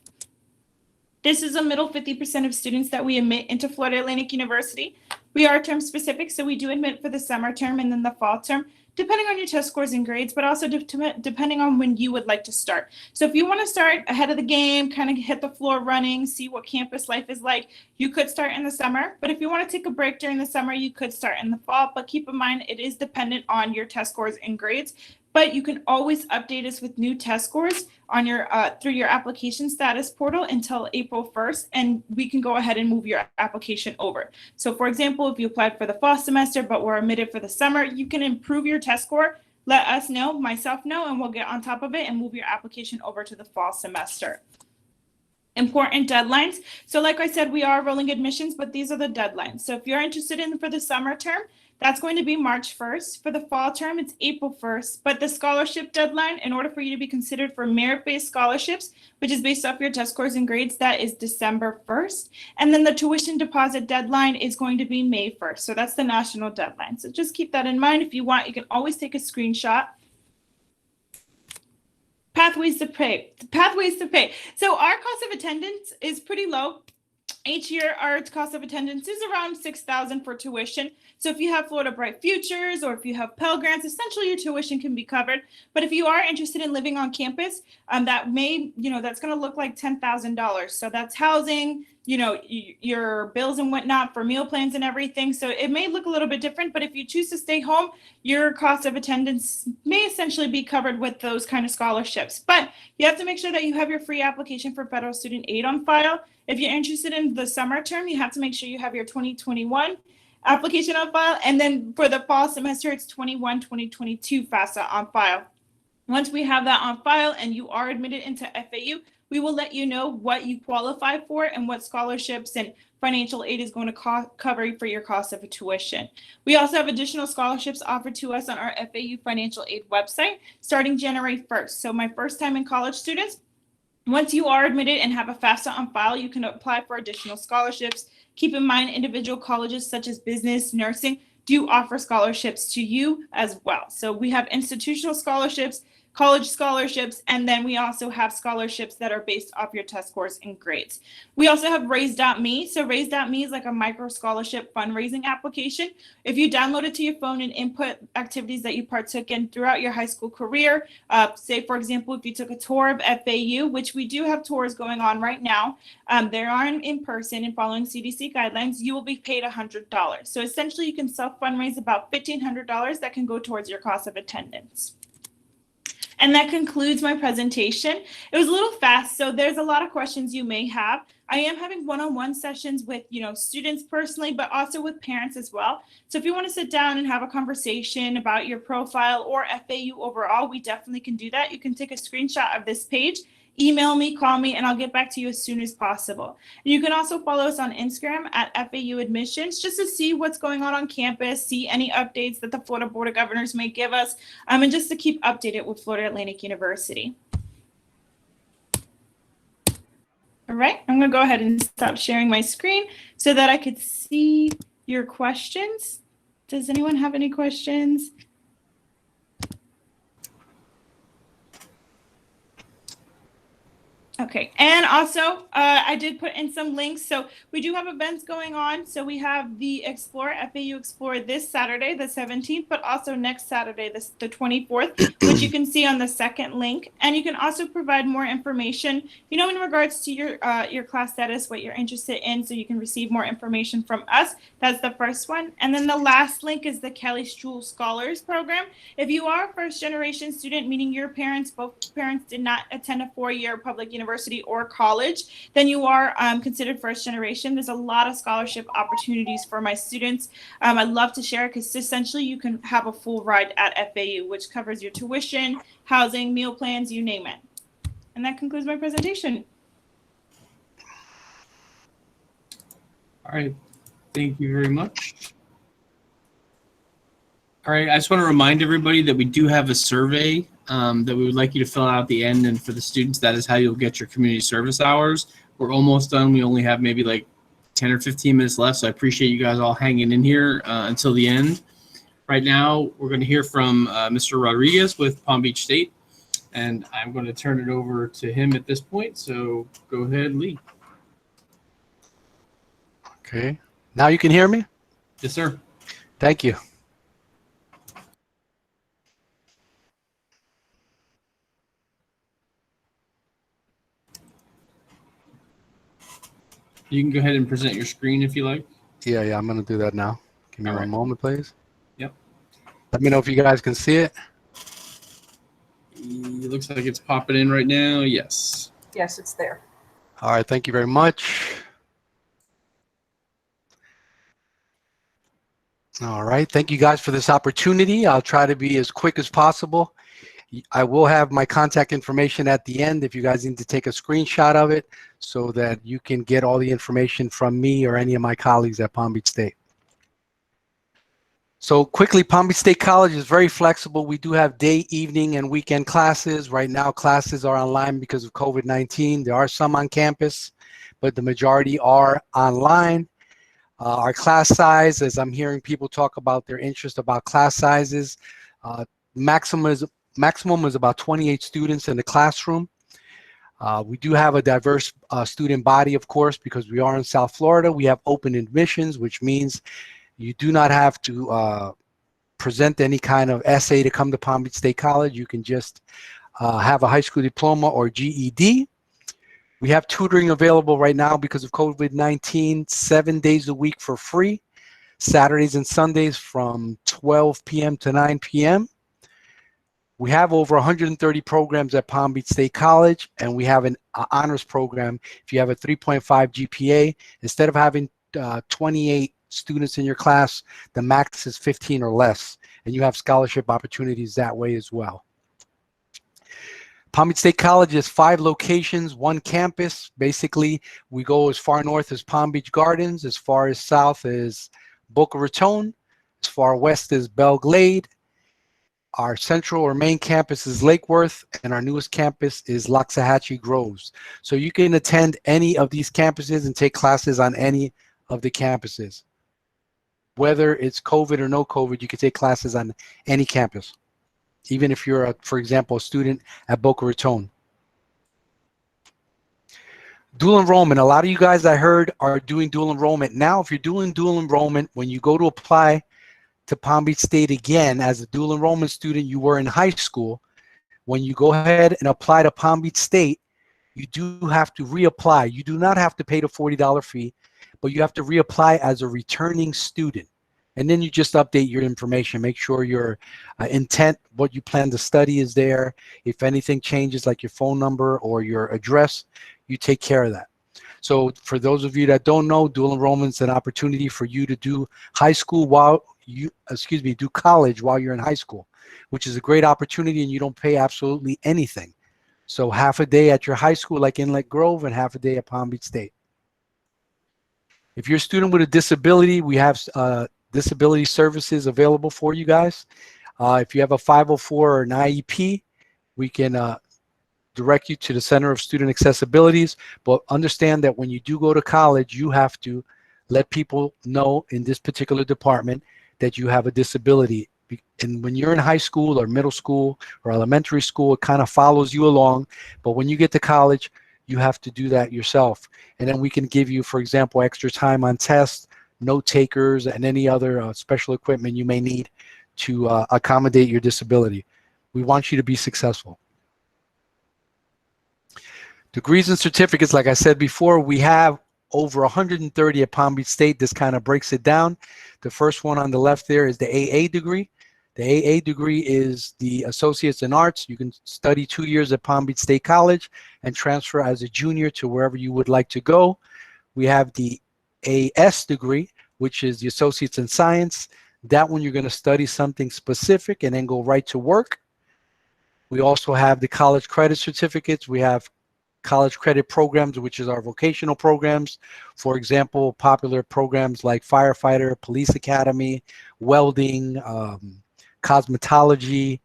This is a middle 50% of students that we admit into Florida Atlantic University. We are term specific, so we do admit for the summer term and then the fall term, depending on your test scores and grades, but also depending on when you would like to start. So if you want to start ahead of the game, kind of hit the floor running, see what campus life is like, you could start in the summer. But if you want to take a break during the summer, you could start in the fall. But keep in mind, it is dependent on your test scores and grades. But you can always update us with new test scores on your through your application status portal until April 1st, and we can go ahead and move your application over. So for example, if you applied for the fall semester but were admitted for the summer, you can improve your test score, let us know, myself know, and we'll get on top of it and move your application over to the fall semester. Important deadlines. So like I said, we are rolling admissions, but these are the deadlines. So if you're interested in for the summer term, that's going to be March 1st. For the fall term, it's April 1st. But the scholarship deadline, in order for you to be considered for merit-based scholarships, which is based off your test scores and grades, that is December 1st. And then the tuition deposit deadline is going to be May 1st. So that's the national deadline. So just keep that in mind. If you want, you can always take a screenshot. Pathways to pay. Pathways to pay. So our cost of attendance is pretty low. Each year, our cost of attendance is around $6,000 for tuition. So if you have Florida Bright Futures or if you have Pell Grants, essentially your tuition can be covered. But if you are interested in living on campus, that may, that's going to look like $10,000. So that's housing, your bills and whatnot for meal plans and everything. So it may look a little bit different, but if you choose to stay home, your cost of attendance may essentially be covered with those kind of scholarships. But you have to make sure that you have your free application for federal student aid on file. If you're interested in the summer term, you have to make sure you have your 2021 application on file. And then for the fall semester, it's 2022 FAFSA on file. Once we have that on file and you are admitted into FAU, we will let you know what you qualify for and what scholarships and financial aid is going to cover for your cost of a tuition. We also have additional scholarships offered to us on our FAU financial aid website starting January 1st. So my first time in college students, once you are admitted and have a FAFSA on file, you can apply for additional scholarships. Keep in mind, individual colleges such as business, nursing, do offer scholarships to you as well. So we have institutional scholarships, college scholarships, and then we also have scholarships that are based off your test scores and grades. We also have Raise.me. So Raise.me is like a micro scholarship fundraising application. If you download it to your phone and input activities that you partook in throughout your high school career, say, for example, if you took a tour of FAU, which we do have tours going on right now, they aren't in person and following CDC guidelines, you will be paid $100. So essentially you can self-fundraise about $1,500 that can go towards your cost of attendance. And that concludes my presentation. It was a little fast, so there's a lot of questions you may have. I am having one-on-one sessions with, students personally, but also with parents as well. So if you want to sit down and have a conversation about your profile or FAU overall, we definitely can do that. You can take a screenshot of this page, email me, call me, and I'll get back to you as soon as possible. And you can also follow us on Instagram at FAU Admissions just to see what's going on campus, see any updates that the Florida Board of Governors may give us, and just to keep updated with Florida Atlantic University. All right, I'm going to go ahead and stop sharing my screen so that I could see your questions. Does anyone have any questions? Okay, and also I did put in some links. So we do have events going on. So we have the FAU Explore this Saturday, the 17th, but also next Saturday, the 24th, which you can see on the second link. And you can also provide more information, in regards to your class status, what you're interested in, so you can receive more information from us. That's the first one. And then the last link is the Kelly Struhl Scholars Program. If you are a first-generation student, meaning your parents, both parents did not attend a four-year public university or college, then you are considered first generation. There's a lot of scholarship opportunities for my students. I'd love to share because essentially you can have a full ride at FAU, which covers your tuition, housing, meal plans, you name it. And that concludes my presentation. All right, thank you very much. All right, I just want to remind everybody that we do have a survey that we would like you to fill out at the end, and for the students, that is how you'll get your community service hours. We're almost done. We only have maybe like 10 or 15 minutes left, so I appreciate you guys all hanging in here until the end. Right now, we're going to hear from Mr. Rodriguez with Palm Beach State, and I'm going to turn it over to him at this point, so go ahead, Lee. Okay, now you can hear me? Yes, sir. Thank you. You can go ahead and present your screen if you like. Yeah, I'm going to do that now. Give me one moment, please. Yep. Let me know if you guys can see it. It looks like it's popping in right now. Yes. Yes, it's there. All right, thank you very much. All right. Thank you guys for this opportunity. I'll try to be as quick as possible. I will have my contact information at the end if you guys need to take a screenshot of it so that you can get all the information from me or any of my colleagues at Palm Beach State. So quickly, Palm Beach State College is very flexible. We do have day, evening, and weekend classes. Right now, classes are online because of COVID-19. There are some on campus, but the majority are online. Our class size, as I'm hearing people talk about their interest about class sizes, maximum is about 28 students in the classroom. We do have a diverse student body, of course, because we are in South Florida. We have open admissions, which means you do not have to present any kind of essay to come to Palm Beach State College. You can just have a high school diploma or GED. We have tutoring available right now because of COVID-19, 7 days a week for free, Saturdays and Sundays from 12 p.m. to 9 p.m. We have over 130 programs at Palm Beach State College, and we have an honors program. If you have a 3.5 GPA, instead of having 28 students in your class, the max is 15 or less, and you have scholarship opportunities that way as well. Palm Beach State College is 5 locations, 1 campus. Basically, we go as far north as Palm Beach Gardens, as far as south as Boca Raton, as far west as Belle Glade. Our central or main campus is Lake Worth, and our newest campus is Loxahatchee Groves. So you can attend any of these campuses and take classes on any of the campuses. Whether it's COVID or no COVID, you can take classes on any campus, even if you're, for example, a student at Boca Raton. Dual enrollment. A lot of you guys I heard are doing dual enrollment. Now, if you're doing dual enrollment, when you go to apply to Palm Beach State again as a dual enrollment student you were in high school, when you go ahead and apply to Palm Beach State, you do have to reapply. You do not have to pay the $40 fee, but you have to reapply as a returning student. And then you just update your information. Make sure your intent, what you plan to study is there. If anything changes, like your phone number or your address, you take care of that. So for those of you that don't know, dual enrollment is an opportunity for you to do high school while you, do college while you're in high school, which is a great opportunity, and you don't pay absolutely anything. So half a day at your high school, like Inlet Grove, and half a day at Palm Beach State. If you're a student with a disability, we have disability services available for you guys. If you have a 504 or an IEP, we can direct you to the Center of Student Accessibilities, but understand that when you do go to college, you have to let people know in this particular department that you have a disability. And when you're in high school or middle school or elementary school, it kind of follows you along, but when you get to college, you have to do that yourself. And then we can give you, for example, extra time on tests, note takers, and any other special equipment you may need to accommodate your disability. We want you to be successful. Degrees and certificates, like I said before, we have over 130 at Palm Beach State. This kind of breaks it down. The first one on the left there is the AA degree. The AA degree is the Associates in Arts. You can study 2 years at Palm Beach State College and transfer as a junior to wherever you would like to go. We have the AS degree, which is the Associates in Science. That one you're going to study something specific and then go right to work. We also have the college credit certificates. We have college credit programs, which is our vocational programs. For example, popular programs like firefighter, police academy, welding, cosmetology.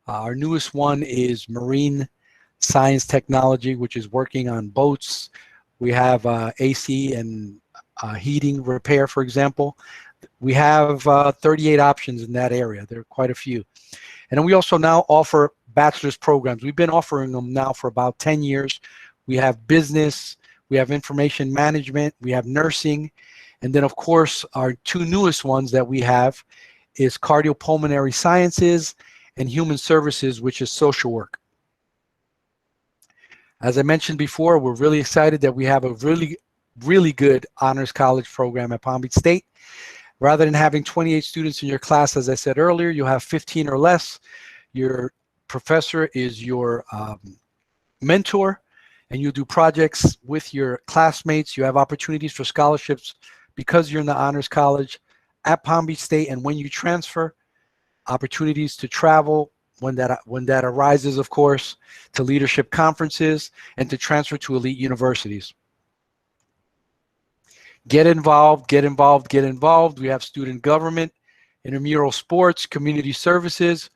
Our newest one is marine science technology, which is working on boats. We have AC and heating repair, for example. We have 38 options in that area. There are quite a few. And then we also now offer bachelor's programs. We've been offering them now for about 10 years. We have business, we have information management, we have nursing, and then of course our 2 newest ones that we have is cardiopulmonary sciences and human services, which is social work. As I mentioned before, we're really excited that we have a really good honors college program at Palm Beach State. Rather than having 28 students in your class, as I said earlier, you'll have 15 or less. Your professor is your mentor, and you do projects with your classmates. You have opportunities for scholarships because you're in the honors college, at Palm Beach State, and when you transfer, opportunities to travel when that arises, of course, to leadership conferences and to transfer to elite universities. Get involved, get involved, get involved. We have student government, intramural sports, community services.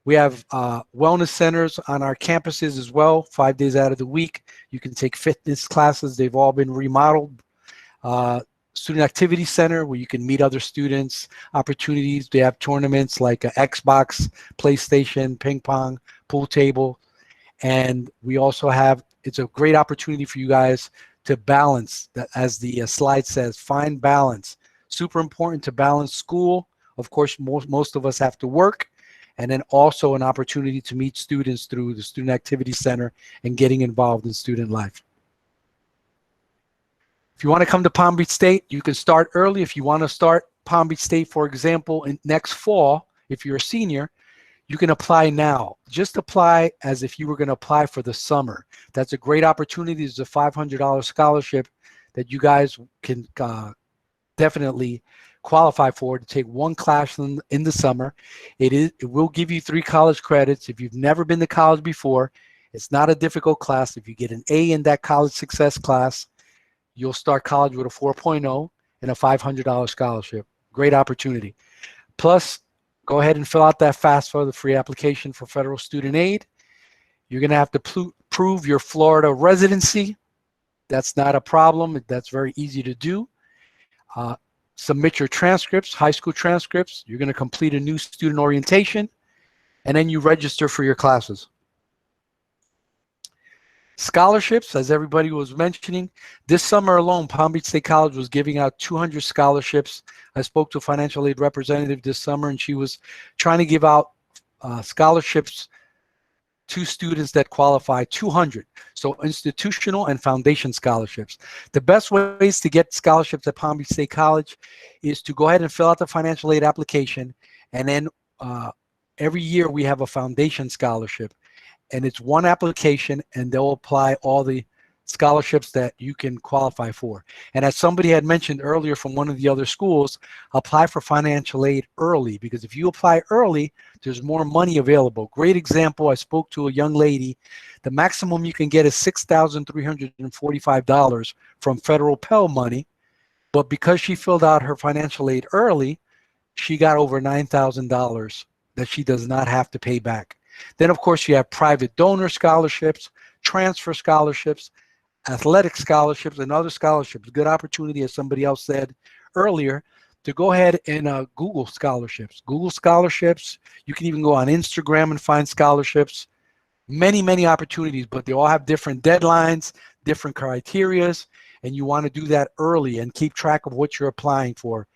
We have wellness centers on our campuses as well, 5 days out of the week. You can take fitness classes. They've all been remodeled. Student activity center where you can meet other students, opportunities. They have tournaments like Xbox, PlayStation, ping pong, pool table. And we also have, it's a great opportunity for you guys to balance, that, as the slide says, find balance. Super important to balance school. Of course, most of us have to work. And then also an opportunity to meet students through the Student Activity Center and getting involved in student life. If you want to come to Palm Beach State, you can start early. If you want to start Palm Beach State, for example, in next fall, if you're a senior, you can apply now. Just apply as if you were going to apply for the summer. That's a great opportunity. There's a $500 scholarship that you guys can definitely qualify for to take one class in the summer. It will give you 3 college credits. If you've never been to college before, it's not a difficult class. If you get an A in that college success class, you'll start college with a 4.0 and a $500 scholarship. Great opportunity. Plus, go ahead and fill out that FAFSA, the free application for federal student aid. You're going to have to prove your Florida residency. That's not a problem. That's very easy to do. Submit your transcripts, high school transcripts. You're going to complete a new student orientation, and then you register for your classes. Scholarships, as everybody was mentioning, this summer alone, Palm Beach State College was giving out 200 scholarships. I spoke to a financial aid representative this summer, and she was trying to give out scholarships to students that qualify, 200. So institutional and foundation scholarships. The best ways to get scholarships at Palm Beach State College is to go ahead and fill out the financial aid application, and then every year we have a foundation scholarship. And it's one application, and they'll apply all the scholarships that you can qualify for. And as somebody had mentioned earlier from one of the other schools, apply for financial aid early, because if you apply early, there's more money available. Great example, I spoke to a young lady. The maximum you can get is $6,345 from federal Pell money, but because she filled out her financial aid early, she got over $9,000 that she does not have to pay back. Then, of course, you have private donor scholarships, transfer scholarships, athletic scholarships, and other scholarships. Good opportunity, as somebody else said earlier, to go ahead and Google scholarships. Google scholarships. You can even go on Instagram and find scholarships. Many, many opportunities, but they all have different deadlines, different criterias, and you want to do that early and keep track of what you're applying for.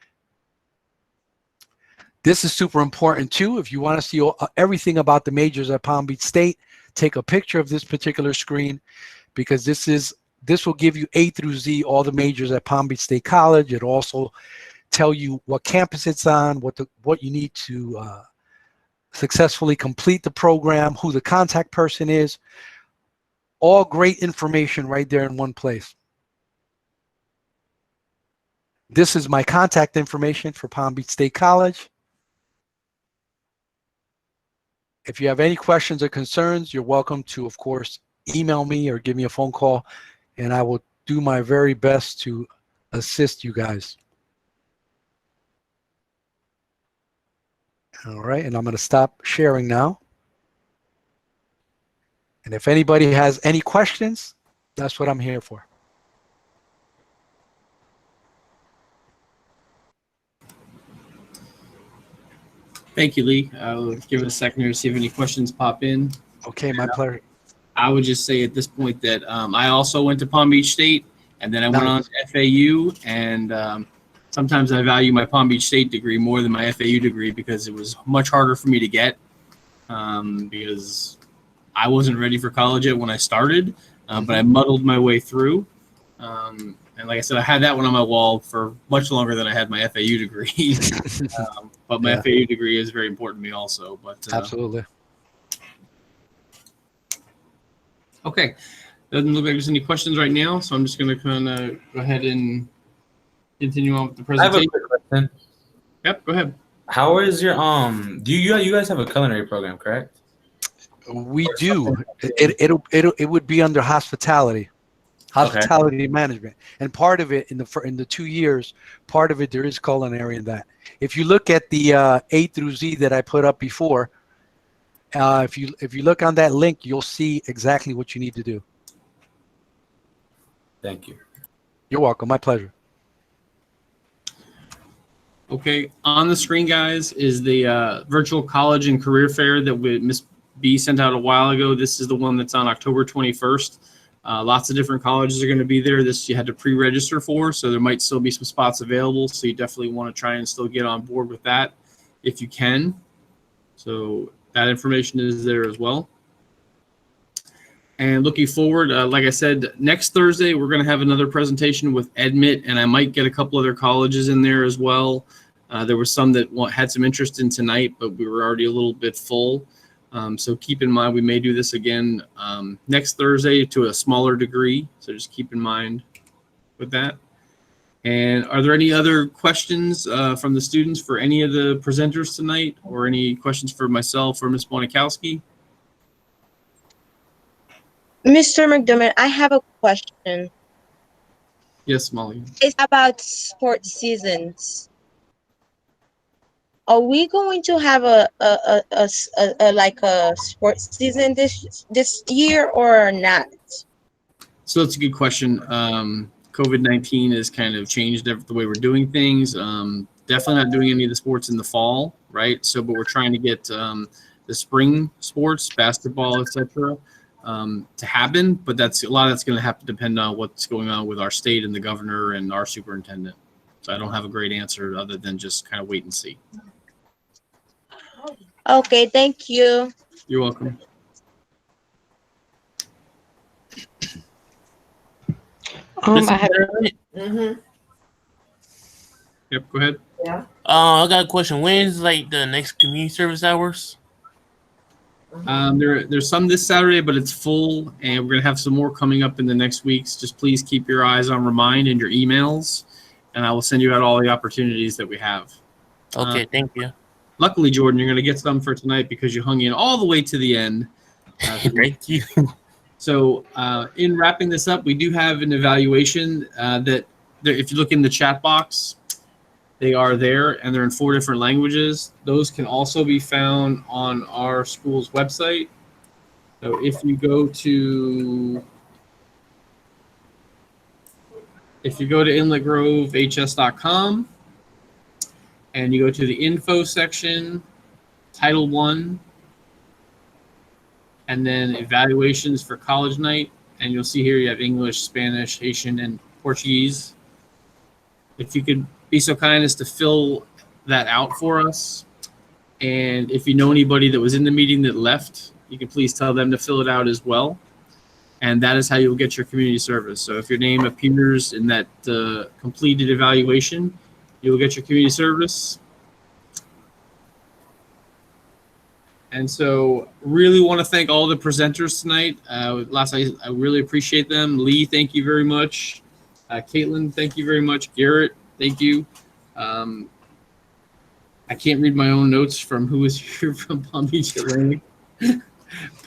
This is super important too. If you want to see everything about the majors at Palm Beach State, take a picture of this particular screen, because this will give you A through Z, all the majors at Palm Beach State College. It also tell you what campus it's on, what you need to successfully complete the program, who the contact person is. All great information right there in one place. This is my contact information for Palm Beach State College. If you have any questions or concerns, you're welcome to, of course, email me or give me a phone call, and I will do my very best to assist you guys. All right, and I'm going to stop sharing now. And if anybody has any questions, that's what I'm here for. Thank you, Lee. I'll give it a second here to see if any questions pop in. Okay, my pleasure. I would just say at this point that I also went to Palm Beach State, and then I went on to FAU, and sometimes I value my Palm Beach State degree more than my FAU degree because it was much harder for me to get because I wasn't ready for college yet when I started, but I muddled my way through. And like I said, I had that one on my wall for much longer than I had my FAU degree. But my FAU degree is very important to me also. But absolutely. Okay. Doesn't look like there's any questions right now, so I'm just going to kind of go ahead and continue on with the presentation. I have a quick question. Yep, go ahead. How is your do you guys have a culinary program, correct? We do. It would be under hospitality management, and part of it in the 2 years, part of it there is culinary in that. If you look at the A through Z that I put up before, if you look on that link, you'll see exactly what you need to do. Thank you. You're welcome. My pleasure. Okay, on the screen, guys, is the virtual college and career fair that Ms. B sent out a while ago. This is the one that's on October 21st. Lots of different colleges are going to be there. This you had to pre-register for, so there might still be some spots available. So you definitely want to try and still get on board with that if you can. So that information is there as well. And looking forward, like I said, next Thursday, we're going to have another presentation with Admit, and I might get a couple other colleges in there as well. There were some that had some interest in tonight, but we were already a little bit full. So keep in mind, we may do this again next Thursday to a smaller degree. So just keep in mind with that. And are there any other questions from the students for any of the presenters tonight, or any questions for myself or Ms. Bonikowski? Mr. McDermott, I have a question. Yes, Molly. It's about sports seasons. Are we going to have a sports season this year or not? So that's a good question. COVID-19 has kind of changed the way we're doing things. Definitely not doing any of the sports in the fall, right? So, but we're trying to get the spring sports, basketball, etc., to happen. But a lot of that's going to have to depend on what's going on with our state and the governor and our superintendent. So I don't have a great answer other than just kind of wait and see. Okay, thank you. You're welcome. I have. Yep, go ahead. Yeah. I got a question. When's like the next community service hours? There's some this Saturday, but it's full, and we're gonna have some more coming up in the next weeks. Just please keep your eyes on Remind in your emails, and I will send you out all the opportunities that we have. Okay, thank you. Luckily, Jordan, you're gonna get some for tonight because you hung in all the way to the end. Thank you. So in wrapping this up, we do have an evaluation that if you look in the chat box, they are there, and they're in 4 different languages. Those can also be found on our school's website. So if you go to inletgrovehs.com and you go to the info section, Title 1, and then evaluations for college night, and you'll see here you have English, Spanish, Haitian, and Portuguese. If you could be so kind as to fill that out for us, and if you know anybody that was in the meeting that left, you can please tell them to fill it out as well. And that is how you'll get your community service. So if your name appears in that completed evaluation, you'll get your community service. And so really want to thank all the presenters tonight. I really appreciate them. Lee, thank you very much. Caitlin, thank you very much. Garrett, thank you. I can't read my own notes from who was here from Palm Beach Atlantic.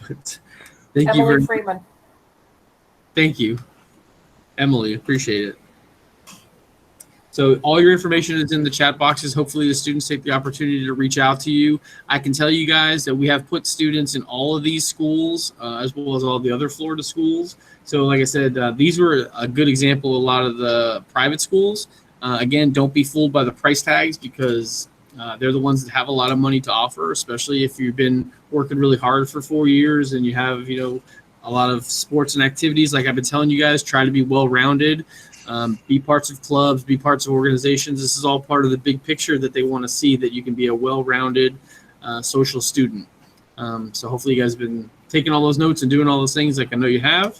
But thank you very much. Freeman. Thank you, Emily. Appreciate it. So all your information is in the chat boxes. Hopefully the students take the opportunity to reach out to you. I can tell you guys that we have put students in all of these schools as well as all the other Florida schools. So like I said, these were a good example of a lot of the private schools. Again, don't be fooled by the price tags because they're the ones that have a lot of money to offer, especially if you've been working really hard for 4 years and you have, a lot of sports and activities. Like I've been telling you guys, try to be well-rounded. Be parts of clubs, be parts of organizations. This is all part of the big picture that they want to see, that you can be a well-rounded social student. So hopefully you guys have been taking all those notes and doing all those things like I know you have.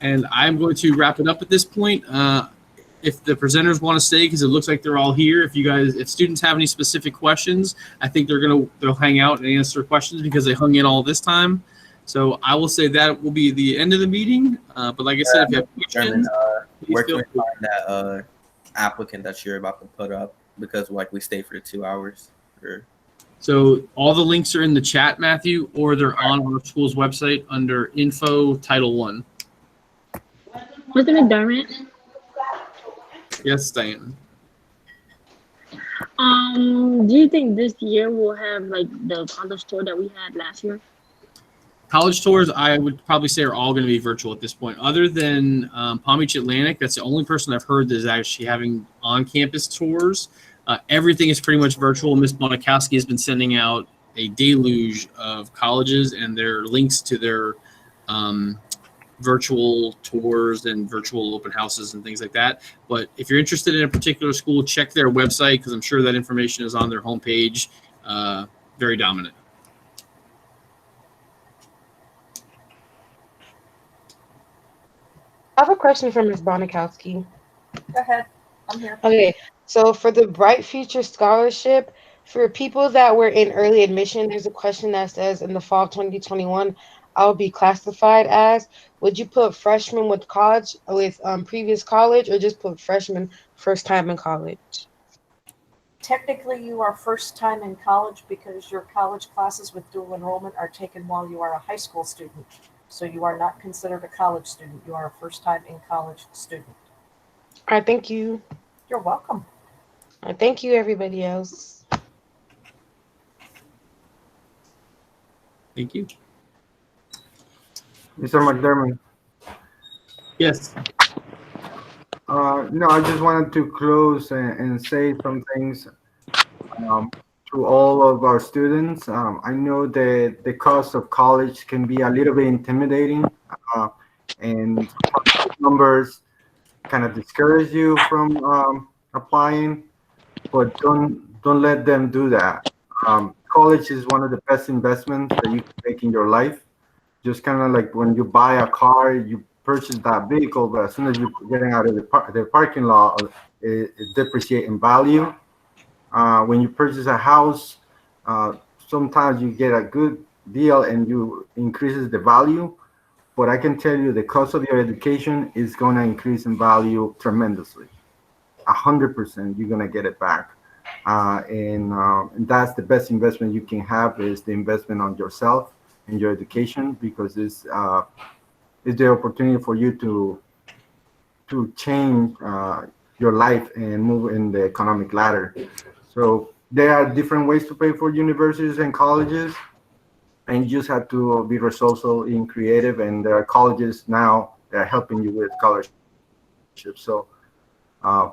And I'm going to wrap it up at this point. If the presenters want to stay, because it looks like they're all here, if students have any specific questions, I think they'll hang out and answer questions because they hung in all this time. So I will say that will be the end of the meeting. But like I said, if you have questions, where can we find that applicant that you're about to put up? because like we stay for the 2 hours. Or So all the links are in the chat, Matthew, or they're on our school's website under Info Title 1. Mr. McDermott, Yes, Diane. do you think this year we'll have like the college tour that we had last year? College tours, I would probably say, are all going to be virtual at this point. Other than Palm Beach Atlantic, that's the only person I've heard that is actually having on-campus tours. Everything is pretty much virtual. Ms. Monikowski has been sending out a deluge of colleges and their links to their virtual tours and virtual open houses and things like that. But if you're interested in a particular school, check their website because I'm sure that information is on their homepage. Very dominant. I have a question for Ms. Bonikowski. Go ahead. I'm here. Okay, so for the Bright Future Scholarship, for people that were in early admission, there's a question that says in the fall 2021, I will be classified as, would you put freshman with college, with previous college, or just put freshman first time in college? Technically, you are first time in college because your college classes with dual enrollment are taken while you are a high school student. So you are not considered a college student. You are a first time in college student. All right, thank you. You're welcome. All right, thank you, everybody else. Thank you. Mr. McDermott. Yes. No, I just wanted to close and say some things to all of our students. I know that the cost of college can be a little bit intimidating, and numbers kind of discourage you from applying, but don't let them do that. College is one of the best investments that you can make in your life. Just kind of like when you buy a car, you purchase that vehicle, but as soon as you're getting out of the parking lot, it depreciates in value. When you purchase a house, sometimes you get a good deal and you increases the value. But I can tell you the cost of your education is going to increase in value tremendously. 100%, you're going to get it back. And that's the best investment you can have is the investment on yourself and your education, because it's the opportunity for you to change your life and move in the economic ladder. So there are different ways to pay for universities and colleges, and you just have to be resourceful and creative. And there are colleges now that are helping you with scholarships. So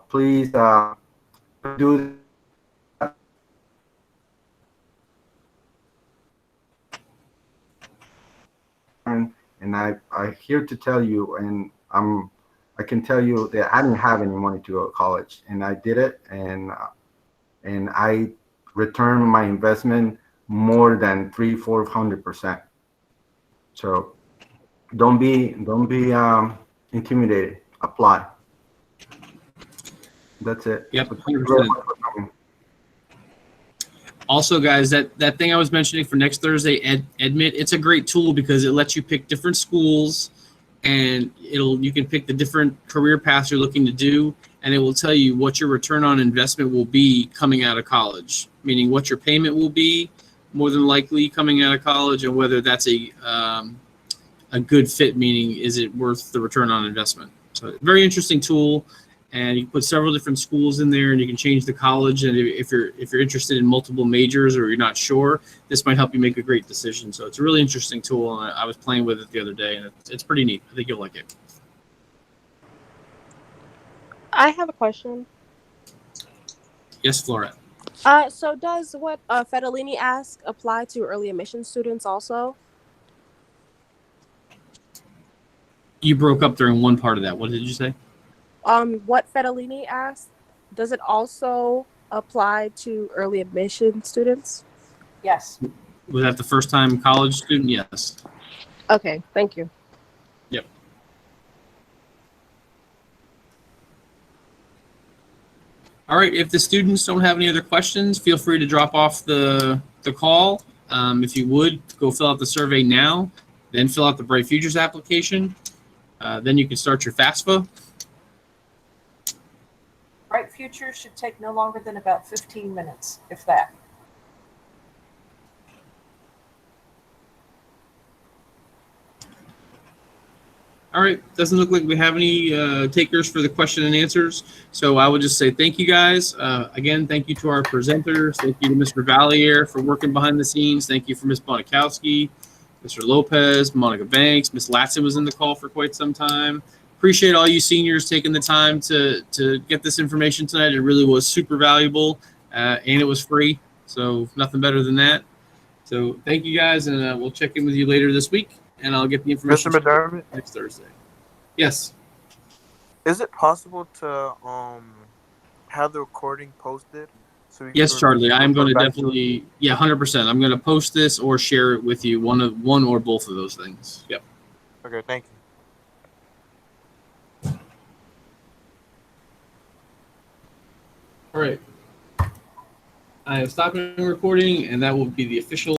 please do that. And I'm here to tell you, and I can tell you that I didn't have any money to go to college, and I did it, and I returned my investment more than 300-400%. So don't be intimidated. Apply. That's it. Yep. 100%. Also, guys, that thing I was mentioning for next Thursday, Admit, it's a great tool because it lets you pick different schools, and you can pick the different career paths you're looking to do, and it will tell you what your return on investment will be coming out of college, meaning what your payment will be more than likely coming out of college, and whether that's a good fit, meaning is it worth the return on investment. So very interesting tool. And you can put several different schools in there, and you can change the college. And if you're interested in multiple majors or you're not sure, this might help you make a great decision. So it's a really interesting tool, and I was playing with it the other day, and it's pretty neat. I think you'll like it. I have a question. Yes, Flora. So does what Fedellini asked apply to early admission students also? You broke up during one part of that. What did you say? What Fedellini asked, does it also apply to early admission students? Yes. Was that the first time college student? Yes. Okay, thank you. Yep. All right, if the students don't have any other questions, feel free to drop off the call. If you would, go fill out the survey now, then fill out the Bright Futures application. Then you can start your FAFSA. Bright future should take no longer than about 15 minutes, if that. All right, doesn't look like we have any takers for the question and answers. So I would just say thank you guys. Again, thank you to our presenters. Thank you to Mr. Valier for working behind the scenes. Thank you for Ms. Bonikowski, Mr. Lopez, Monica Banks. Ms. Latson was in the call for quite some time. Appreciate all you seniors taking the time to get this information tonight. It really was super valuable, and it was free. So nothing better than that. So thank you guys, and we'll check in with you later this week. And I'll get the information Mr. McDermott? next Thursday. Yes. Is it possible to have the recording posted? So we Yes, can Charlie. I'm going to back to definitely, 100%. I'm going to post this or share it with you. One or both of those things. Yep. Okay, thank you. All right. I am stopping recording, and that will be the official